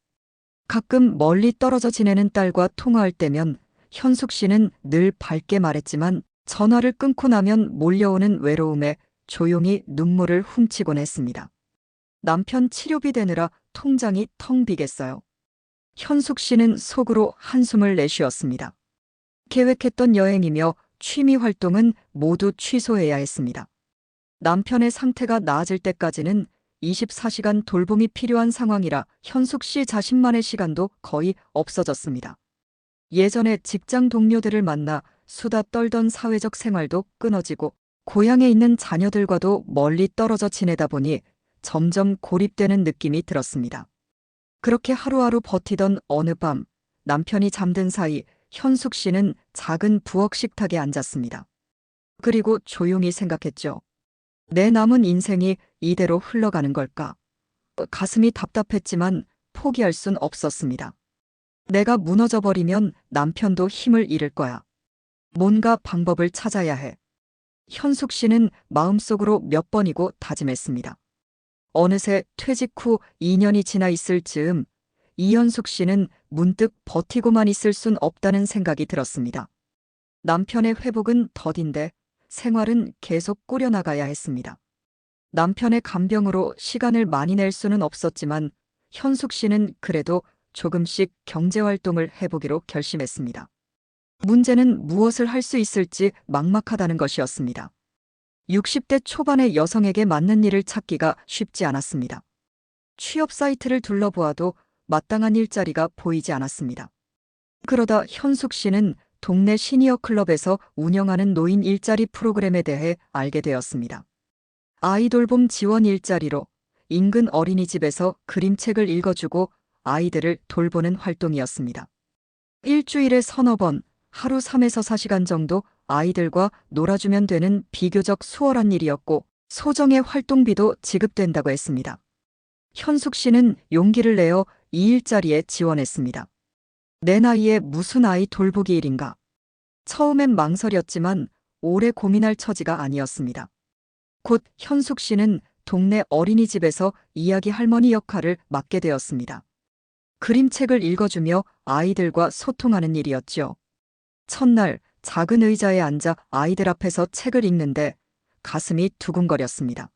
S1: 가끔 멀리 떨어져 지내는 딸과 통화할 때면 현숙 씨는 늘 밝게 말했지만 전화를 끊고 나면 몰려오는 외로움에 조용히 눈물을 훔치곤 했습니다. 남편 치료비 대느라 통장이 텅 비겠어요. 현숙 씨는 속으로 한숨을 내쉬었습니다. 계획했던 여행이며 취미 활동은 모두 취소해야 했습니다. 남편의 상태가 나아질 때까지는 24시간 돌봄이 필요한 상황이라 현숙 씨 자신만의 시간도 거의 없어졌습니다. 예전에 직장 동료들을 만나 수다 떨던 사회적 생활도 끊어지고 고향에 있는 자녀들과도 멀리 떨어져 지내다 보니 점점 고립되는 느낌이 들었습니다. 그렇게 하루하루 버티던 어느 밤 남편이 잠든 사이 현숙 씨는 작은 부엌 식탁에 앉았습니다. 그리고 조용히 생각했죠. 내 남은 인생이 이대로 흘러가는 걸까? 가슴이 답답했지만 포기할 순 없었습니다. 내가 무너져버리면 남편도 힘을 잃을 거야. 뭔가 방법을 찾아야 해. 현숙 씨는 마음속으로 몇 번이고 다짐했습니다. 어느새 퇴직 후 2년이 지나 있을 즈음 이현숙 씨는 문득 버티고만 있을 순 없다는 생각이 들었습니다. 남편의 회복은 더딘데 생활은 계속 꾸려나가야 했습니다. 남편의 간병으로 시간을 많이 낼 수는 없었지만 현숙 씨는 그래도 조금씩 경제활동을 해보기로 결심했습니다. 문제는 무엇을 할 수 있을지 막막하다는 것이었습니다. 60대 초반의 여성에게 맞는 일을 찾기가 쉽지 않았습니다. 취업 사이트를 둘러보아도 마땅한 일자리가 보이지 않았습니다. 그러다 현숙 씨는 동네 시니어 클럽에서 운영하는 노인 일자리 프로그램에 대해 알게 되었습니다. 아이돌봄 지원 일자리로 인근 어린이집에서 그림책을 읽어주고 아이들을 돌보는 활동이었습니다. 일주일에 서너 번, 하루 3에서 4시간 정도 아이들과 놀아주면 되는 비교적 수월한 일이었고 소정의 활동비도 지급된다고 했습니다. 현숙 씨는 용기를 내어 이 일자리에 지원했습니다. 내 나이에 무슨 아이 돌보기 일인가? 처음엔 망설였지만 오래 고민할 처지가 아니었습니다. 곧 현숙 씨는 동네 어린이집에서 이야기 할머니 역할을 맡게 되었습니다. 그림책을 읽어주며 아이들과 소통하는 일이었죠. 첫날 작은 의자에 앉아 아이들 앞에서 책을 읽는데 가슴이 두근거렸습니다.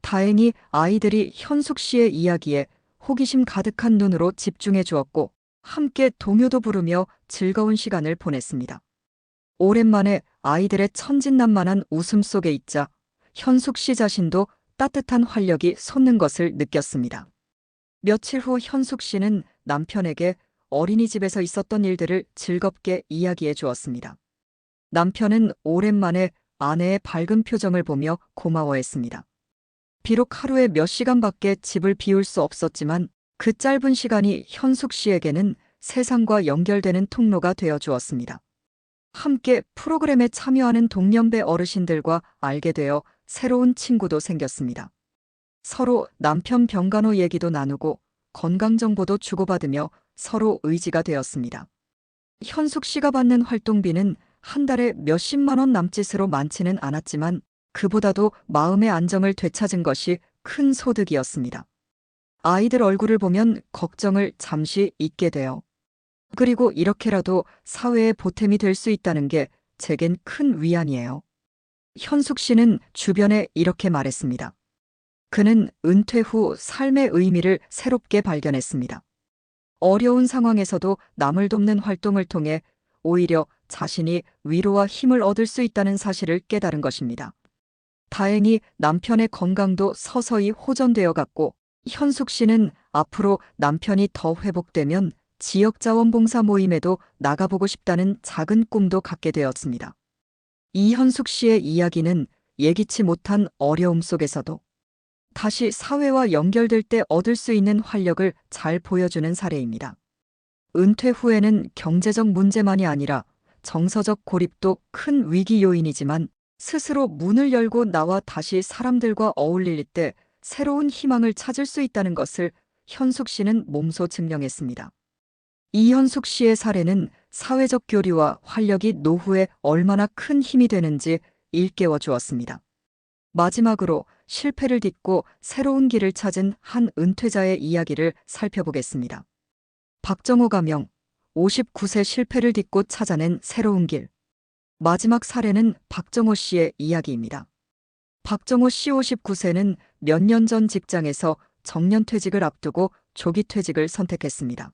S1: 다행히 아이들이 현숙 씨의 이야기에 호기심 가득한 눈으로 집중해 주었고 함께 동요도 부르며 즐거운 시간을 보냈습니다. 오랜만에 아이들의 천진난만한 웃음 속에 있자 현숙 씨 자신도 따뜻한 활력이 솟는 것을 느꼈습니다. 며칠 후 현숙 씨는 남편에게 어린이집에서 있었던 일들을 즐겁게 이야기해 주었습니다. 남편은 오랜만에 아내의 밝은 표정을 보며 고마워했습니다. 비록 하루에 몇 시간밖에 집을 비울 수 없었지만 그 짧은 시간이 현숙 씨에게는 세상과 연결되는 통로가 되어 주었습니다. 함께 프로그램에 참여하는 동년배 어르신들과 알게 되어 새로운 친구도 생겼습니다. 서로 남편 병간호 얘기도 나누고 건강정보도 주고받으며 서로 의지가 되었습니다. 현숙 씨가 받는 활동비는 한 달에 몇십만 원 남짓으로 많지는 않았지만 그보다도 마음의 안정을 되찾은 것이 큰 소득이었습니다. 아이들 얼굴을 보면 걱정을 잠시 잊게 돼요. 그리고 이렇게라도 사회에 보탬이 될 수 있다는 게 제겐 큰 위안이에요. 현숙 씨는 주변에 이렇게 말했습니다. 그는 은퇴 후 삶의 의미를 새롭게 발견했습니다. 어려운 상황에서도 남을 돕는 활동을 통해 오히려 자신이 위로와 힘을 얻을 수 있다는 사실을 깨달은 것입니다. 다행히 남편의 건강도 서서히 호전되어 갔고, 현숙 씨는 앞으로 남편이 더 회복되면 지역자원봉사 모임에도 나가보고 싶다는 작은 꿈도 갖게 되었습니다. 이현숙 씨의 이야기는 예기치 못한 어려움 속에서도 다시 사회와 연결될 때 얻을 수 있는 활력을 잘 보여주는 사례입니다. 은퇴 후에는 경제적 문제만이 아니라 정서적 고립도 큰 위기 요인이지만, 스스로 문을 열고 나와 다시 사람들과 어울릴 때 새로운 희망을 찾을 수 있다는 것을 현숙 씨는 몸소 증명했습니다. 이현숙 씨의 사례는 사회적 교류와 활력이 노후에 얼마나 큰 힘이 되는지 일깨워 주었습니다. 마지막으로 실패를 딛고 새로운 길을 찾은 한 은퇴자의 이야기를 살펴보겠습니다. 박정호 가명, 59세 실패를 딛고 찾아낸 새로운 길. 마지막 사례는 박정호 씨의 이야기입니다. 박정호 씨 59세는 몇 년 전 직장에서 정년퇴직을 앞두고 조기 퇴직을 선택했습니다.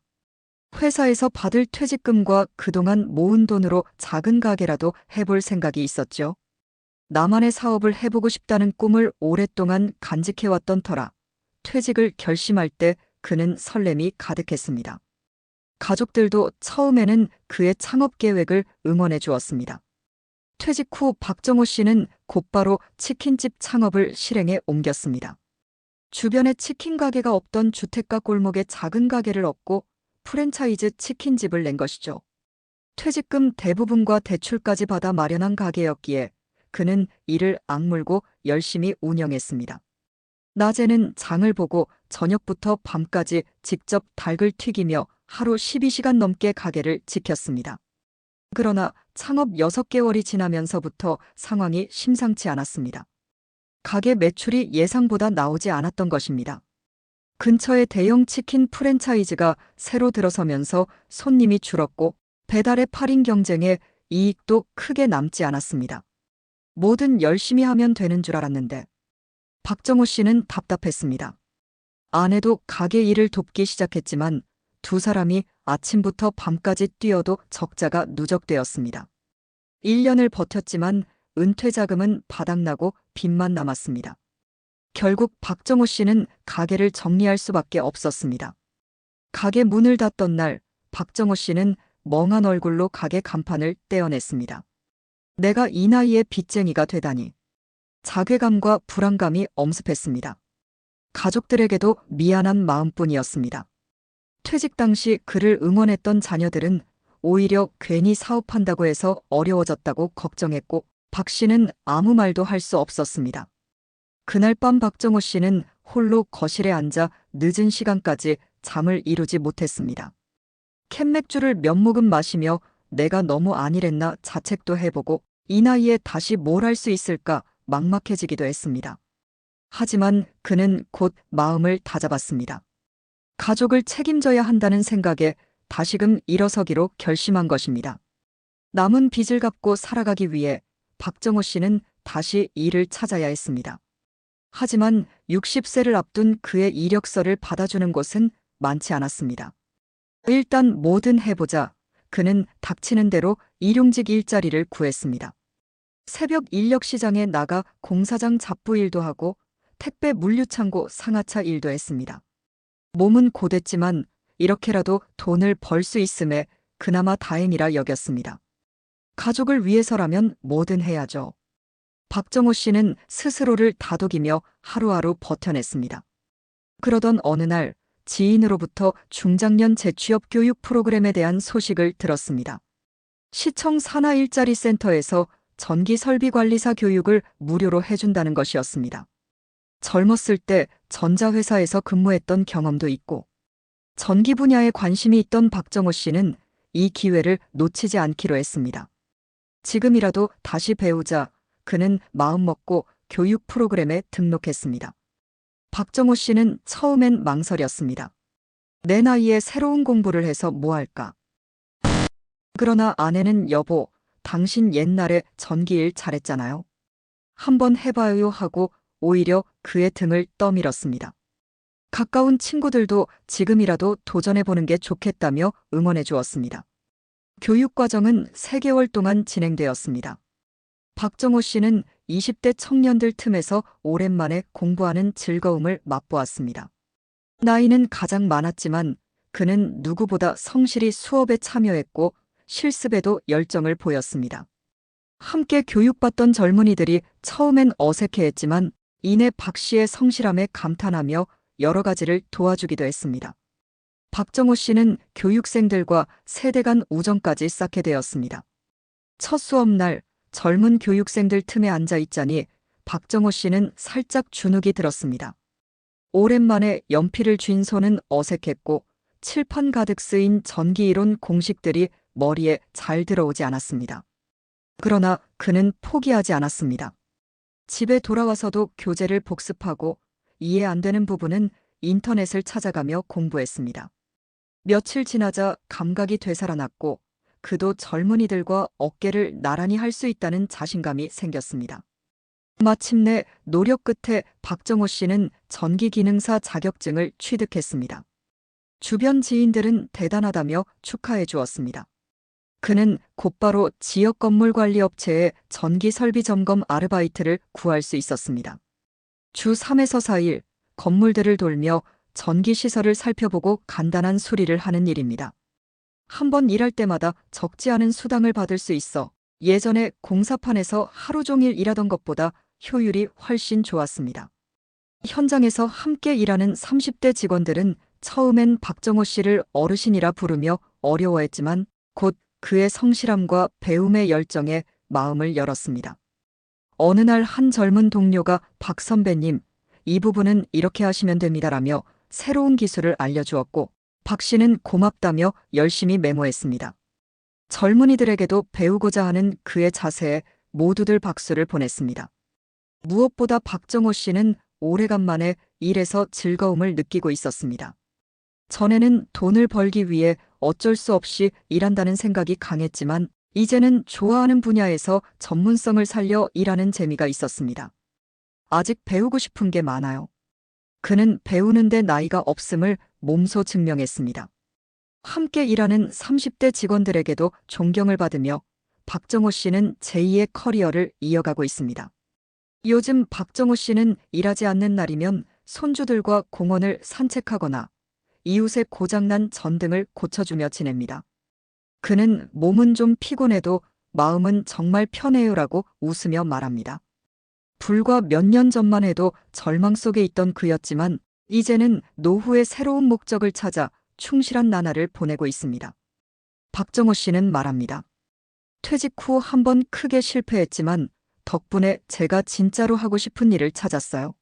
S1: 회사에서 받을 퇴직금과 그동안 모은 돈으로 작은 가게라도 해볼 생각이 있었죠. 나만의 사업을 해보고 싶다는 꿈을 오랫동안 간직해왔던 터라 퇴직을 결심할 때 그는 설렘이 가득했습니다. 가족들도 처음에는 그의 창업 계획을 응원해 주었습니다. 퇴직 후 박정호 씨는 곧바로 치킨집 창업을 실행에 옮겼습니다. 주변에 치킨 가게가 없던 주택가 골목에 작은 가게를 얻고 프랜차이즈 치킨집을 낸 것이죠. 퇴직금 대부분과 대출까지 받아 마련한 가게였기에 그는 이를 악물고 열심히 운영했습니다. 낮에는 장을 보고 저녁부터 밤까지 직접 닭을 튀기며 하루 12시간 넘게 가게를 지켰습니다. 그러나 창업 6개월이 지나면서부터 상황이 심상치 않았습니다. 가게 매출이 예상보다 나오지 않았던 것입니다. 근처에 대형 치킨 프랜차이즈가 새로 들어서면서 손님이 줄었고, 배달의 8인 경쟁에 이익도 크게 남지 않았습니다. 뭐든 열심히 하면 되는 줄 알았는데 박정호 씨는 답답했습니다. 아내도 가게 일을 돕기 시작했지만 두 사람이 아침부터 밤까지 뛰어도 적자가 누적되었습니다. 1년을 버텼지만 은퇴 자금은 바닥나고 빚만 남았습니다. 결국 박정호 씨는 가게를 정리할 수밖에 없었습니다. 가게 문을 닫던 날 박정호 씨는 멍한 얼굴로 가게 간판을 떼어냈습니다. 내가 이 나이에 빚쟁이가 되다니. 자괴감과 불안감이 엄습했습니다. 가족들에게도 미안한 마음뿐이었습니다. 퇴직 당시 그를 응원했던 자녀들은 오히려 괜히 사업한다고 해서 어려워졌다고 걱정했고, 박 씨는 아무 말도 할 수 없었습니다. 그날 밤 박정호 씨는 홀로 거실에 앉아 늦은 시간까지 잠을 이루지 못했습니다. 캔맥주를 몇 모금 마시며 내가 너무 안일했나 자책도 해보고 이 나이에 다시 뭘 할 수 있을까 막막해지기도 했습니다. 하지만 그는 곧 마음을 다잡았습니다. 가족을 책임져야 한다는 생각에 다시금 일어서기로 결심한 것입니다. 남은 빚을 갚고 살아가기 위해 박정호 씨는 다시 일을 찾아야 했습니다. 하지만 60세를 앞둔 그의 이력서를 받아주는 곳은 많지 않았습니다. 일단 뭐든 해보자. 그는 닥치는 대로 일용직 일자리를 구했습니다. 새벽 인력시장에 나가 공사장 잡부 일도 하고 택배 물류창고 상하차 일도 했습니다. 몸은 고됐지만 이렇게라도 돈을 벌 수 있음에 그나마 다행이라 여겼습니다. 가족을 위해서라면 뭐든 해야죠. 박정호 씨는 스스로를 다독이며 하루하루 버텨냈습니다. 그러던 어느 날 지인으로부터 중장년 재취업 교육 프로그램에 대한 소식을 들었습니다. 시청 산하 일자리 센터에서 전기 설비 관리사 교육을 무료로 해준다는 것이었습니다. 젊었을 때 전자회사에서 근무했던 경험도 있고 전기 분야에 관심이 있던 박정호 씨는 이 기회를 놓치지 않기로 했습니다. 지금이라도 다시 배우자. 그는 마음먹고 교육 프로그램에 등록했습니다. 박정호 씨는 처음엔 망설였습니다. 내 나이에 새로운 공부를 해서 뭐 할까? 그러나 아내는 여보, 당신 옛날에 전기일 잘했잖아요. 한번 해봐요 하고 오히려 그의 등을 떠밀었습니다. 가까운 친구들도 지금이라도 도전해보는 게 좋겠다며 응원해 주었습니다. 교육과정은 3개월 동안 진행되었습니다. 박정호 씨는 20대 청년들 틈에서 오랜만에 공부하는 즐거움을 맛보았습니다. 나이는 가장 많았지만 그는 누구보다 성실히 수업에 참여했고 실습에도 열정을 보였습니다. 함께 교육받던 젊은이들이 처음엔 어색해했지만 이내 박 씨의 성실함에 감탄하며 여러 가지를 도와주기도 했습니다. 박정호 씨는 교육생들과 세대 간 우정까지 쌓게 되었습니다. 첫 수업날 젊은 교육생들 틈에 앉아 있자니 박정호 씨는 살짝 주눅이 들었습니다. 오랜만에 연필을 쥔 손은 어색했고 칠판 가득 쓰인 전기이론 공식들이 머리에 잘 들어오지 않았습니다. 그러나 그는 포기하지 않았습니다. 집에 돌아와서도 교재를 복습하고 이해 안 되는 부분은 인터넷을 찾아가며 공부했습니다. 며칠 지나자 감각이 되살아났고 그도 젊은이들과 어깨를 나란히 할 수 있다는 자신감이 생겼습니다. 마침내 노력 끝에 박정호 씨는 전기기능사 자격증을 취득했습니다. 주변 지인들은 대단하다며 축하해 주었습니다. 그는 곧바로 지역 건물 관리 업체에 전기 설비 점검 아르바이트를 구할 수 있었습니다. 주 3에서 4일 건물들을 돌며 전기 시설을 살펴보고 간단한 수리를 하는 일입니다. 한 번 일할 때마다 적지 않은 수당을 받을 수 있어 예전에 공사판에서 하루 종일 일하던 것보다 효율이 훨씬 좋았습니다. 현장에서 함께 일하는 30대 직원들은 처음엔 박정호 씨를 어르신이라 부르며 어려워했지만 곧 그의 성실함과 배움의 열정에 마음을 열었습니다. 어느 날 한 젊은 동료가 박 선배님, 이 부분은 이렇게 하시면 됩니다라며 새로운 기술을 알려주었고 박 씨는 고맙다며 열심히 메모했습니다. 젊은이들에게도 배우고자 하는 그의 자세에 모두들 박수를 보냈습니다. 무엇보다 박정호 씨는 오래간만에 일에서 즐거움을 느끼고 있었습니다. 전에는 돈을 벌기 위해 어쩔 수 없이 일한다는 생각이 강했지만 이제는 좋아하는 분야에서 전문성을 살려 일하는 재미가 있었습니다. 아직 배우고 싶은 게 많아요. 그는 배우는데 나이가 없음을 몸소 증명했습니다. 함께 일하는 30대 직원들에게도 존경을 받으며 박정호 씨는 제2의 커리어를 이어가고 있습니다. 요즘 박정호 씨는 일하지 않는 날이면 손주들과 공원을 산책하거나 이웃의 고장난 전등을 고쳐주며 지냅니다. 그는 몸은 좀 피곤해도 마음은 정말 편해요라고 웃으며 말합니다. 불과 몇 년 전만 해도 절망 속에 있던 그였지만 이제는 노후의 새로운 목적을 찾아 충실한 나날을 보내고 있습니다. 박정호 씨는 말합니다. 퇴직 후 한 번 크게 실패했지만 덕분에 제가 진짜로 하고 싶은 일을 찾았어요.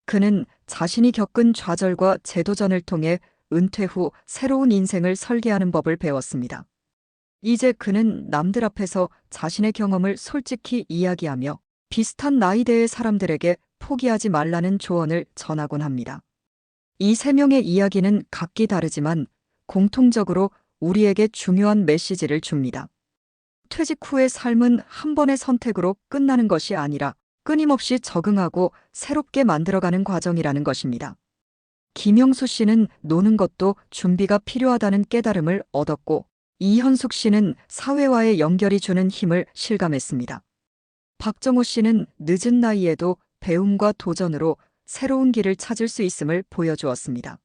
S1: 그는 자신이 겪은 좌절과 재도전을 통해 은퇴 후 새로운 인생을 설계하는 법을 배웠습니다. 이제 그는 남들 앞에서 자신의 경험을 솔직히 이야기하며 비슷한 나이대의 사람들에게 포기하지 말라는 조언을 전하곤 합니다. 이 3명의 이야기는 각기 다르지만 공통적으로 우리에게 중요한 메시지를 줍니다. 퇴직 후의 삶은 한 번의 선택으로 끝나는 것이 아니라 끊임없이 적응하고 새롭게 만들어가는 과정이라는 것입니다. 김영수 씨는 노는 것도 준비가 필요하다는 깨달음을 얻었고 이현숙 씨는 사회와의 연결이 주는 힘을 실감했습니다. 박정호 씨는 늦은 나이에도 배움과 도전으로 새로운 길을 찾을 수 있음을 보여주었습니다.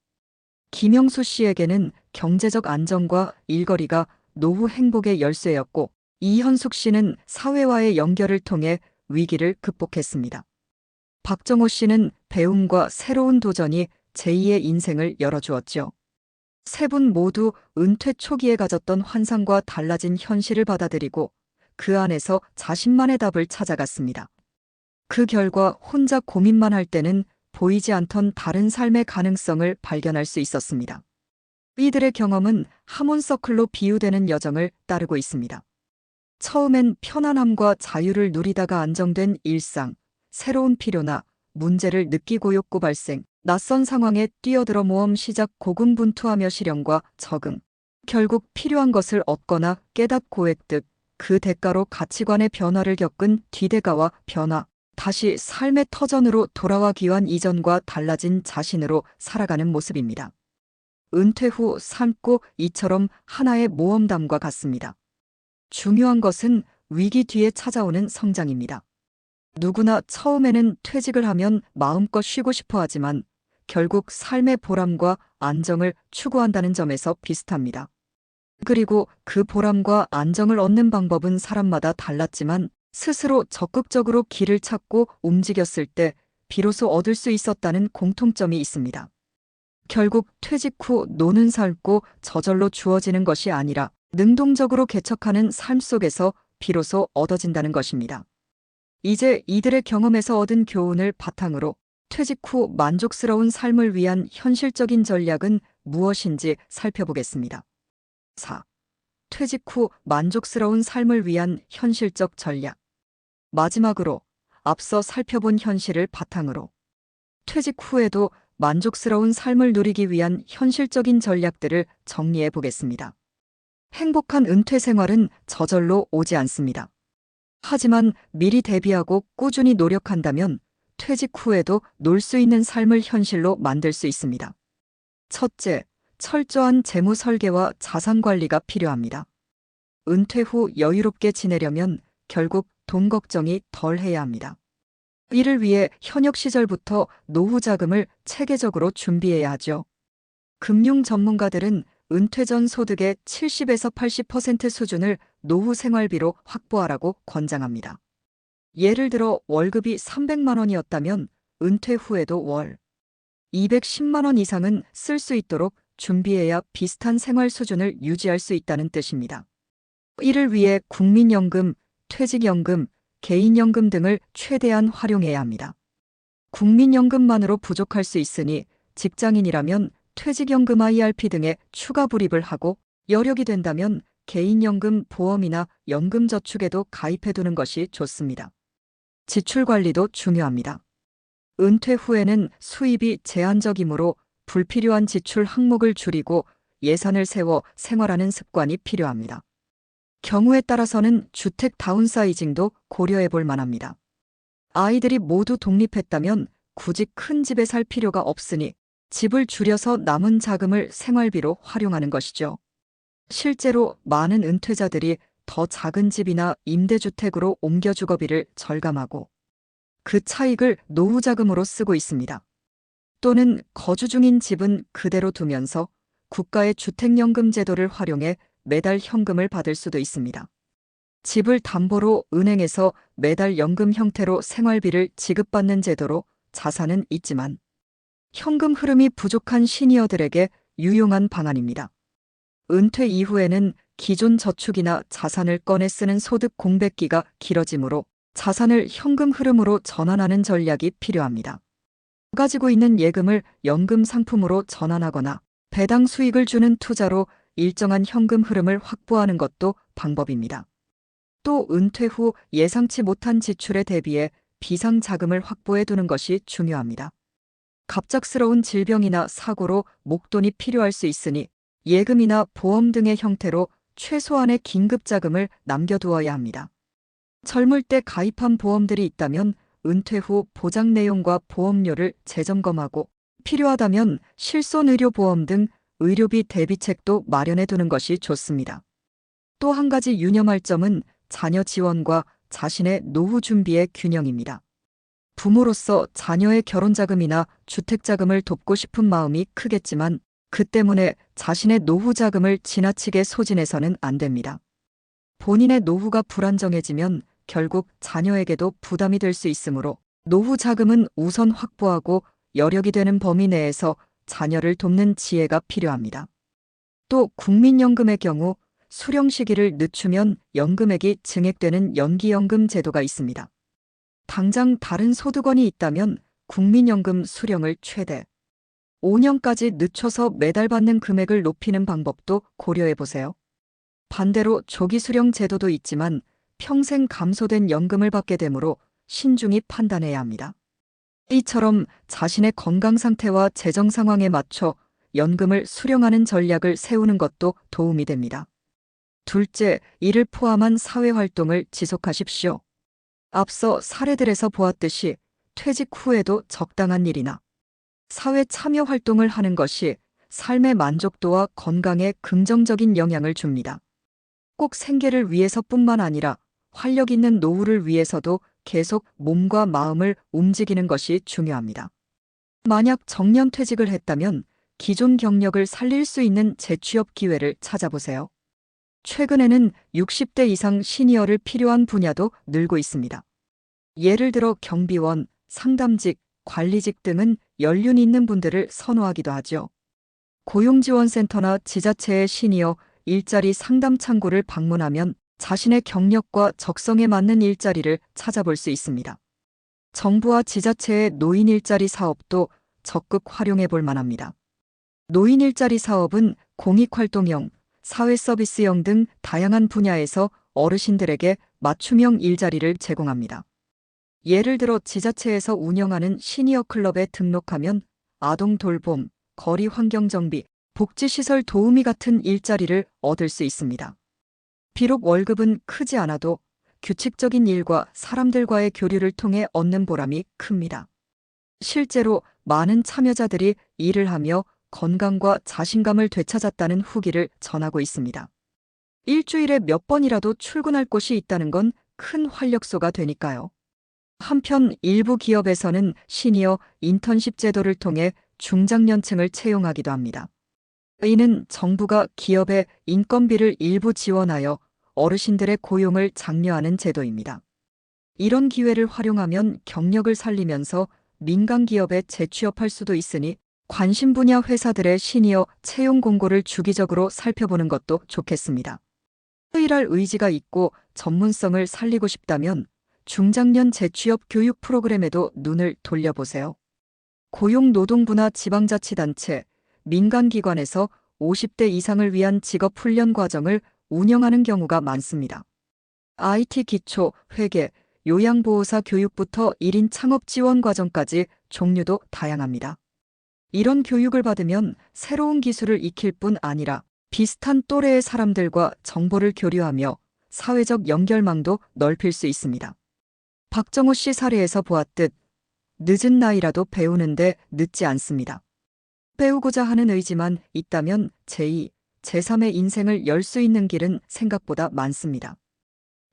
S1: 김영수 씨에게는 경제적 안정과 일거리가 노후 행복의 열쇠였고 이현숙 씨는 사회와의 연결을 통해 위기를 극복했습니다. 박정호 씨는 배움과 새로운 도전이 제2의 인생을 열어주었죠. 3분 모두 은퇴 초기에 가졌던 환상과 달라진 현실을 받아들이고 그 안에서 자신만의 답을 찾아갔습니다. 그 결과 혼자 고민만 할 때는 보이지 않던 다른 삶의 가능성을 발견할 수 있었습니다. 이들의 경험은 하몬서클로 비유되는 여정을 따르고 있습니다. 처음엔 편안함과 자유를 누리다가 안정된 일상, 새로운 필요나 문제를 느끼고 욕구 발생, 낯선 상황에 뛰어들어 모험 시작 고군분투하며 실현과 적응, 결국 필요한 것을 얻거나 깨닫고 획득, 그 대가로 가치관의 변화를 겪은 뒤대가와 변화, 다시 삶의 터전으로 돌아와 위한 이전과 달라진 자신으로 살아가는 모습입니다. 은퇴 후 삶고 이처럼 하나의 모험담과 같습니다. 중요한 것은 위기 뒤에 찾아오는 성장입니다. 누구나 처음에는 퇴직을 하면 마음껏 쉬고 싶어 하지만 결국 삶의 보람과 안정을 추구한다는 점에서 비슷합니다. 그리고 그 보람과 안정을 얻는 방법은 사람마다 달랐지만 스스로 적극적으로 길을 찾고 움직였을 때 비로소 얻을 수 있었다는 공통점이 있습니다. 결국 퇴직 후 노는 삶고 저절로 주어지는 것이 아니라 능동적으로 개척하는 삶 속에서 비로소 얻어진다는 것입니다. 이제 이들의 경험에서 얻은 교훈을 바탕으로 퇴직 후 만족스러운 삶을 위한 현실적인 전략은 무엇인지 살펴보겠습니다. 4. 퇴직 후 만족스러운 삶을 위한 현실적 전략. 마지막으로 앞서 살펴본 현실을 바탕으로 퇴직 후에도 만족스러운 삶을 누리기 위한 현실적인 전략들을 정리해 보겠습니다. 행복한 은퇴 생활은 저절로 오지 않습니다. 하지만 미리 대비하고 꾸준히 노력한다면 퇴직 후에도 놀 수 있는 삶을 현실로 만들 수 있습니다. 첫째, 철저한 재무 설계와 자산 관리가 필요합니다. 은퇴 후 여유롭게 지내려면 결국 돈 걱정이 덜 해야 합니다. 이를 위해 현역 시절부터 노후 자금을 체계적으로 준비해야 하죠. 금융 전문가들은 은퇴 전 소득의 70에서 80% 수준을 노후 생활비로 확보하라고 권장합니다. 예를 들어 월급이 300만 원이었다면 은퇴 후에도 월 210만 원 이상은 쓸 수 있도록 준비해야 비슷한 생활 수준을 유지할 수 있다는 뜻입니다. 이를 위해 국민연금, 퇴직연금, 개인연금 등을 최대한 활용해야 합니다. 국민연금만으로 부족할 수 있으니 직장인이라면 퇴직연금 IRP 등에 추가 불입을 하고 여력이 된다면 개인연금 보험이나 연금저축에도 가입해두는 것이 좋습니다. 지출 관리도 중요합니다. 은퇴 후에는 수입이 제한적이므로 불필요한 지출 항목을 줄이고 예산을 세워 생활하는 습관이 필요합니다. 경우에 따라서는 주택 다운사이징도 고려해 볼 만합니다. 아이들이 모두 독립했다면 굳이 큰 집에 살 필요가 없으니 집을 줄여서 남은 자금을 생활비로 활용하는 것이죠. 실제로 많은 은퇴자들이 더 작은 집이나 임대주택으로 옮겨 주거비를 절감하고 그 차익을 노후 자금으로 쓰고 있습니다. 또는 거주 중인 집은 그대로 두면서 국가의 주택연금 제도를 활용해 매달 현금을 받을 수도 있습니다. 집을 담보로 은행에서 매달 연금 형태로 생활비를 지급받는 제도로 자산은 있지만 현금 흐름이 부족한 시니어들에게 유용한 방안입니다. 은퇴 이후에는 기존 저축이나 자산을 꺼내 쓰는 소득 공백기가 길어지므로 자산을 현금 흐름으로 전환하는 전략이 필요합니다. 가지고 있는 예금을 연금 상품으로 전환하거나 배당 수익을 주는 투자로 일정한 현금 흐름을 확보하는 것도 방법입니다. 또 은퇴 후 예상치 못한 지출에 대비해 비상 자금을 확보해 두는 것이 중요합니다. 갑작스러운 질병이나 사고로 목돈이 필요할 수 있으니 예금이나 보험 등의 형태로 최소한의 긴급 자금을 남겨두어야 합니다. 젊을 때 가입한 보험들이 있다면 은퇴 후 보장 내용과 보험료를 재점검하고 필요하다면 실손의료보험 등 의료비 대비책도 마련해 두는 것이 좋습니다. 또 한 가지 유념할 점은 자녀 지원과 자신의 노후 준비의 균형입니다. 부모로서 자녀의 결혼자금이나 주택자금을 돕고 싶은 마음이 크겠지만 그 때문에 자신의 노후 자금을 지나치게 소진해서는 안 됩니다. 본인의 노후가 불안정해지면 결국 자녀에게도 부담이 될 수 있으므로 노후 자금은 우선 확보하고 여력이 되는 범위 내에서 자녀를 돕는 지혜가 필요합니다. 또 국민연금의 경우 수령 시기를 늦추면 연금액이 증액되는 연기연금 제도가 있습니다. 당장 다른 소득원이 있다면 국민연금 수령을 최대 5년까지 늦춰서 매달 받는 금액을 높이는 방법도 고려해 보세요. 반대로 조기 수령 제도도 있지만 평생 감소된 연금을 받게 되므로 신중히 판단해야 합니다. 이처럼 자신의 건강 상태와 재정 상황에 맞춰 연금을 수령하는 전략을 세우는 것도 도움이 됩니다. 둘째, 이를 포함한 사회 활동을 지속하십시오. 앞서 사례들에서 보았듯이 퇴직 후에도 적당한 일이나 사회 참여 활동을 하는 것이 삶의 만족도와 건강에 긍정적인 영향을 줍니다. 꼭 생계를 위해서뿐만 아니라 활력 있는 노후를 위해서도 계속 몸과 마음을 움직이는 것이 중요합니다. 만약 정년퇴직을 했다면 기존 경력을 살릴 수 있는 재취업 기회를 찾아보세요. 최근에는 60대 이상 시니어를 필요한 분야도 늘고 있습니다. 예를 들어 경비원, 상담직, 관리직 등은 연륜 있는 분들을 선호하기도 하죠. 고용지원센터나 지자체의 시니어 일자리 상담 창구를 방문하면 자신의 경력과 적성에 맞는 일자리를 찾아볼 수 있습니다. 정부와 지자체의 노인 일자리 사업도 적극 활용해 볼 만합니다. 노인 일자리 사업은 공익활동형, 사회서비스형 등 다양한 분야에서 어르신들에게 맞춤형 일자리를 제공합니다. 예를 들어 지자체에서 운영하는 시니어 클럽에 등록하면 아동 돌봄, 거리 환경 정비, 복지시설 도우미 같은 일자리를 얻을 수 있습니다. 비록 월급은 크지 않아도 규칙적인 일과 사람들과의 교류를 통해 얻는 보람이 큽니다. 실제로 많은 참여자들이 일을 하며 건강과 자신감을 되찾았다는 후기를 전하고 있습니다. 일주일에 몇 번이라도 출근할 곳이 있다는 건 큰 활력소가 되니까요. 한편 일부 기업에서는 시니어 인턴십 제도를 통해 중장년층을 채용하기도 합니다. 이는 정부가 기업의 인건비를 일부 지원하여 어르신들의 고용을 장려하는 제도입니다. 이런 기회를 활용하면 경력을 살리면서 민간 기업에 재취업할 수도 있으니 관심 분야 회사들의 시니어 채용 공고를 주기적으로 살펴보는 것도 좋겠습니다. 일할 의지가 있고 전문성을 살리고 싶다면 중장년 재취업 교육 프로그램에도 눈을 돌려보세요. 고용노동부나 지방자치단체, 민간기관에서 50대 이상을 위한 직업훈련 과정을 운영하는 경우가 많습니다. IT 기초, 회계, 요양보호사 교육부터 1인 창업 지원 과정까지 종류도 다양합니다. 이런 교육을 받으면 새로운 기술을 익힐 뿐 아니라 비슷한 또래의 사람들과 정보를 교류하며 사회적 연결망도 넓힐 수 있습니다. 박정호 씨 사례에서 보았듯 늦은 나이라도 배우는데 늦지 않습니다. 배우고자 하는 의지만 있다면 제2, 제3의 인생을 열 수 있는 길은 생각보다 많습니다.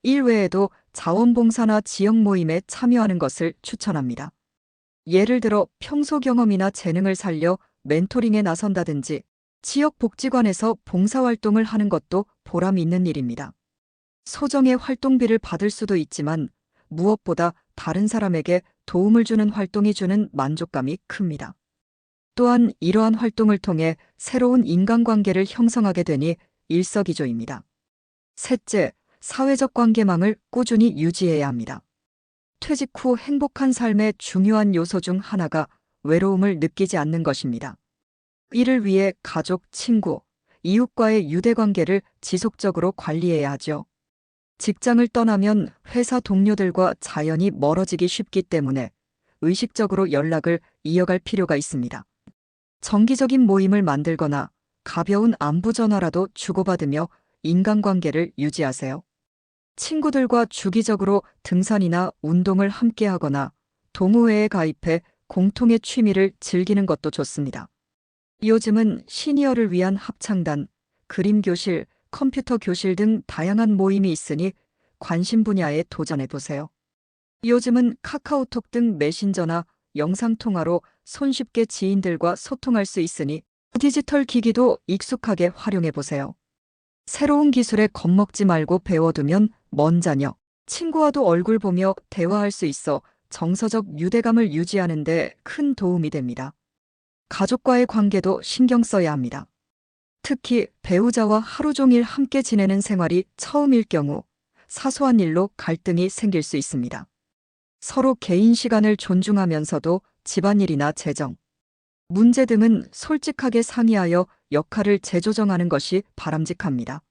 S1: 일 외에도 자원봉사나 지역 모임에 참여하는 것을 추천합니다. 예를 들어 평소 경험이나 재능을 살려 멘토링에 나선다든지 지역 복지관에서 봉사활동을 하는 것도 보람 있는 일입니다. 소정의 활동비를 받을 수도 있지만 무엇보다 다른 사람에게 도움을 주는 활동이 주는 만족감이 큽니다. 또한 이러한 활동을 통해 새로운 인간관계를 형성하게 되니 일석이조입니다. 셋째, 사회적 관계망을 꾸준히 유지해야 합니다. 퇴직 후 행복한 삶의 중요한 요소 중 하나가 외로움을 느끼지 않는 것입니다. 이를 위해 가족, 친구, 이웃과의 유대관계를 지속적으로 관리해야 하죠. 직장을 떠나면 회사 동료들과 자연히 멀어지기 쉽기 때문에 의식적으로 연락을 이어갈 필요가 있습니다. 정기적인 모임을 만들거나 가벼운 안부 전화라도 주고받으며 인간관계를 유지하세요. 친구들과 주기적으로 등산이나 운동을 함께 하거나 동호회에 가입해 공통의 취미를 즐기는 것도 좋습니다. 요즘은 시니어를 위한 합창단, 그림 교실, 컴퓨터 교실 등 다양한 모임이 있으니 관심 분야에 도전해보세요. 요즘은 카카오톡 등 메신저나 영상통화로 손쉽게 지인들과 소통할 수 있으니 디지털 기기도 익숙하게 활용해보세요. 새로운 기술에 겁먹지 말고 배워두면 먼 자녀, 친구와도 얼굴 보며 대화할 수 있어 정서적 유대감을 유지하는 데 큰 도움이 됩니다. 가족과의 관계도 신경 써야 합니다. 특히 배우자와 하루 종일 함께 지내는 생활이 처음일 경우 사소한 일로 갈등이 생길 수 있습니다. 서로 개인 시간을 존중하면서도 집안일이나 재정, 문제 등은 솔직하게 상의하여 역할을 재조정하는 것이 바람직합니다.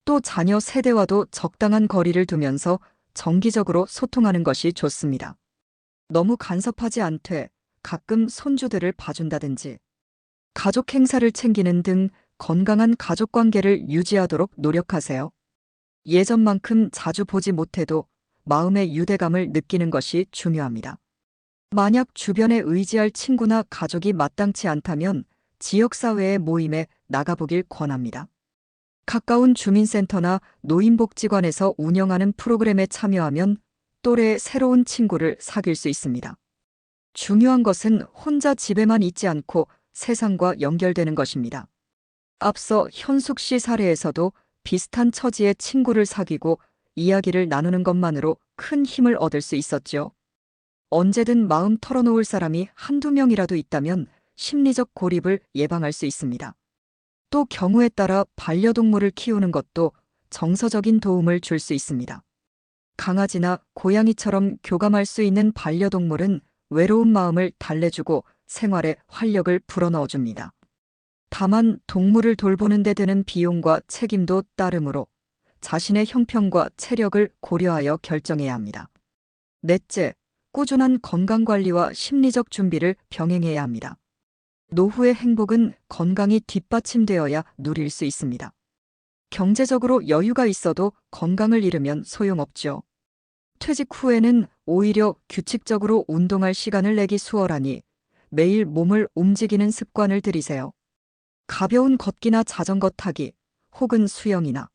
S1: 또 자녀 세대와도 적당한 거리를 두면서 정기적으로 소통하는 것이 좋습니다. 너무 간섭하지 않되 가끔 손주들을 봐준다든지 가족 행사를 챙기는 등 건강한 가족관계를 유지하도록 노력하세요. 예전만큼 자주 보지 못해도 마음의 유대감을 느끼는 것이 중요합니다. 만약 주변에 의지할 친구나 가족이 마땅치 않다면 지역사회의 모임에 나가보길 권합니다. 가까운 주민센터나 노인복지관에서 운영하는 프로그램에 참여하면 또래의 새로운 친구를 사귈 수 있습니다. 중요한 것은 혼자 집에만 있지 않고 세상과 연결되는 것입니다. 앞서 현숙 씨 사례에서도 비슷한 처지의 친구를 사귀고 이야기를 나누는 것만으로 큰 힘을 얻을 수 있었죠. 언제든 마음 털어놓을 사람이 한두 명이라도 있다면 심리적 고립을 예방할 수 있습니다. 또 경우에 따라 반려동물을 키우는 것도 정서적인 도움을 줄 수 있습니다. 강아지나 고양이처럼 교감할 수 있는 반려동물은 외로운 마음을 달래주고 생활에 활력을 불어넣어줍니다. 다만 동물을 돌보는 데 드는 비용과 책임도 따르므로 자신의 형편과 체력을 고려하여 결정해야 합니다. 넷째, 꾸준한 건강관리와 심리적 준비를 병행해야 합니다. 노후의 행복은 건강이 뒷받침되어야 누릴 수 있습니다. 경제적으로 여유가 있어도 건강을 잃으면 소용없죠. 퇴직 후에는 오히려 규칙적으로 운동할 시간을 내기 수월하니 매일 몸을 움직이는 습관을 들이세요. 가벼운 걷기나 자전거 타기, 혹은 수영이나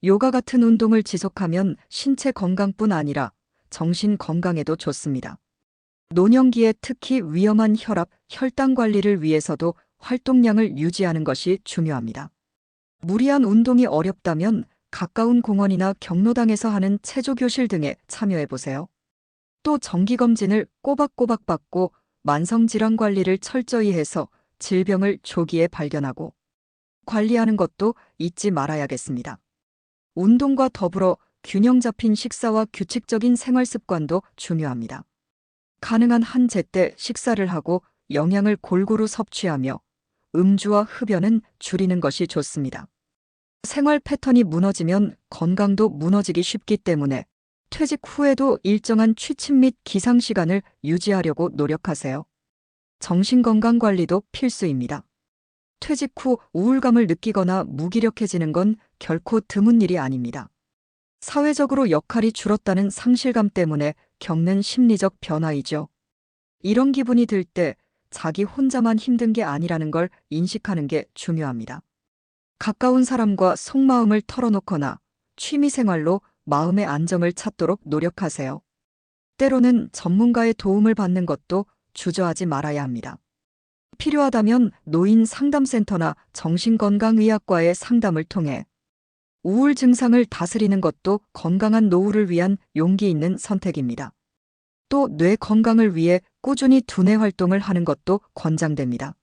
S1: 요가 같은 운동을 지속하면 신체 건강뿐 아니라 정신 건강에도 좋습니다. 노년기에 특히 위험한 혈압, 혈당 관리를 위해서도 활동량을 유지하는 것이 중요합니다. 무리한 운동이 어렵다면 가까운 공원이나 경로당에서 하는 체조교실 등에 참여해보세요. 또 정기검진을 꼬박꼬박 받고 만성질환 관리를 철저히 해서 질병을 조기에 발견하고 관리하는 것도 잊지 말아야겠습니다. 운동과 더불어 균형 잡힌 식사와 규칙적인 생활 습관도 중요합니다. 가능한 한 제때 식사를 하고 영양을 골고루 섭취하며 음주와 흡연은 줄이는 것이 좋습니다. 생활 패턴이 무너지면 건강도 무너지기 쉽기 때문에 퇴직 후에도 일정한 취침 및 기상 시간을 유지하려고 노력하세요. 정신건강 관리도 필수입니다. 퇴직 후 우울감을 느끼거나 무기력해지는 건 결코 드문 일이 아닙니다. 사회적으로 역할이 줄었다는 상실감 때문에 겪는 심리적 변화이죠. 이런 기분이 들 때 자기 혼자만 힘든 게 아니라는 걸 인식하는 게 중요합니다. 가까운 사람과 속마음을 털어놓거나 취미생활로 마음의 안정을 찾도록 노력하세요. 때로는 전문가의 도움을 받는 것도 주저하지 말아야 합니다. 필요하다면 노인 상담센터나 정신건강의학과의 상담을 통해 우울 증상을 다스리는 것도 건강한 노후를 위한 용기 있는 선택입니다. 또 뇌 건강을 위해 꾸준히 두뇌 활동을 하는 것도 권장됩니다.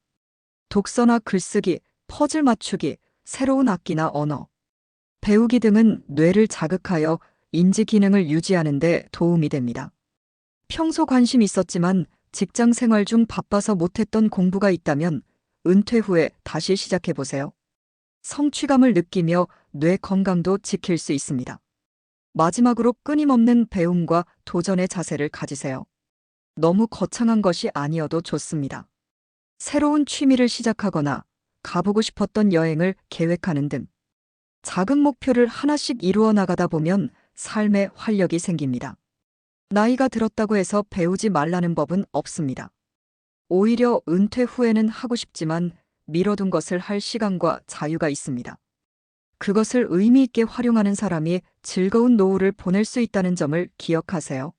S1: 독서나 글쓰기, 퍼즐 맞추기, 새로운 악기나 언어, 배우기 등은 뇌를 자극하여 인지 기능을 유지하는 데 도움이 됩니다. 평소 관심 있었지만 직장 생활 중 바빠서 못했던 공부가 있다면 은퇴 후에 다시 시작해보세요. 성취감을 느끼며 뇌 건강도 지킬 수 있습니다. 마지막으로 끊임없는 배움과 도전의 자세를 가지세요. 너무 거창한 것이 아니어도 좋습니다. 새로운 취미를 시작하거나 가보고 싶었던 여행을 계획하는 등 작은 목표를 하나씩 이루어 나가다 보면 삶에 활력이 생깁니다. 나이가 들었다고 해서 배우지 말라는 법은 없습니다. 오히려 은퇴 후에는 하고 싶지만 미뤄둔 것을 할 시간과 자유가 있습니다. 그것을 의미 있게 활용하는 사람이 즐거운 노후를 보낼 수 있다는 점을 기억하세요.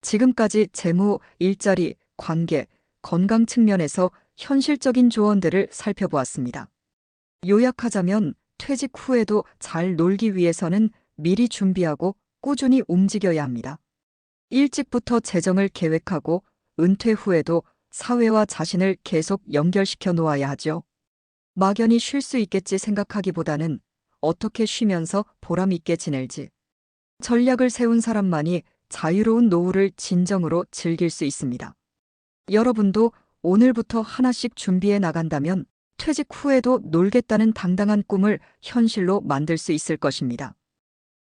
S1: 지금까지 재무, 일자리, 관계, 건강 측면에서 현실적인 조언들을 살펴보았습니다. 요약하자면 퇴직 후에도 잘 놀기 위해서는 미리 준비하고 꾸준히 움직여야 합니다. 일찍부터 재정을 계획하고 은퇴 후에도 사회와 자신을 계속 연결시켜 놓아야 하죠. 막연히 쉴 수 있겠지 생각하기보다는 어떻게 쉬면서 보람 있게 지낼지. 전략을 세운 사람만이 자유로운 노후를 진정으로 즐길 수 있습니다. 여러분도 오늘부터 하나씩 준비해 나간다면 퇴직 후에도 놀겠다는 당당한 꿈을 현실로 만들 수 있을 것입니다.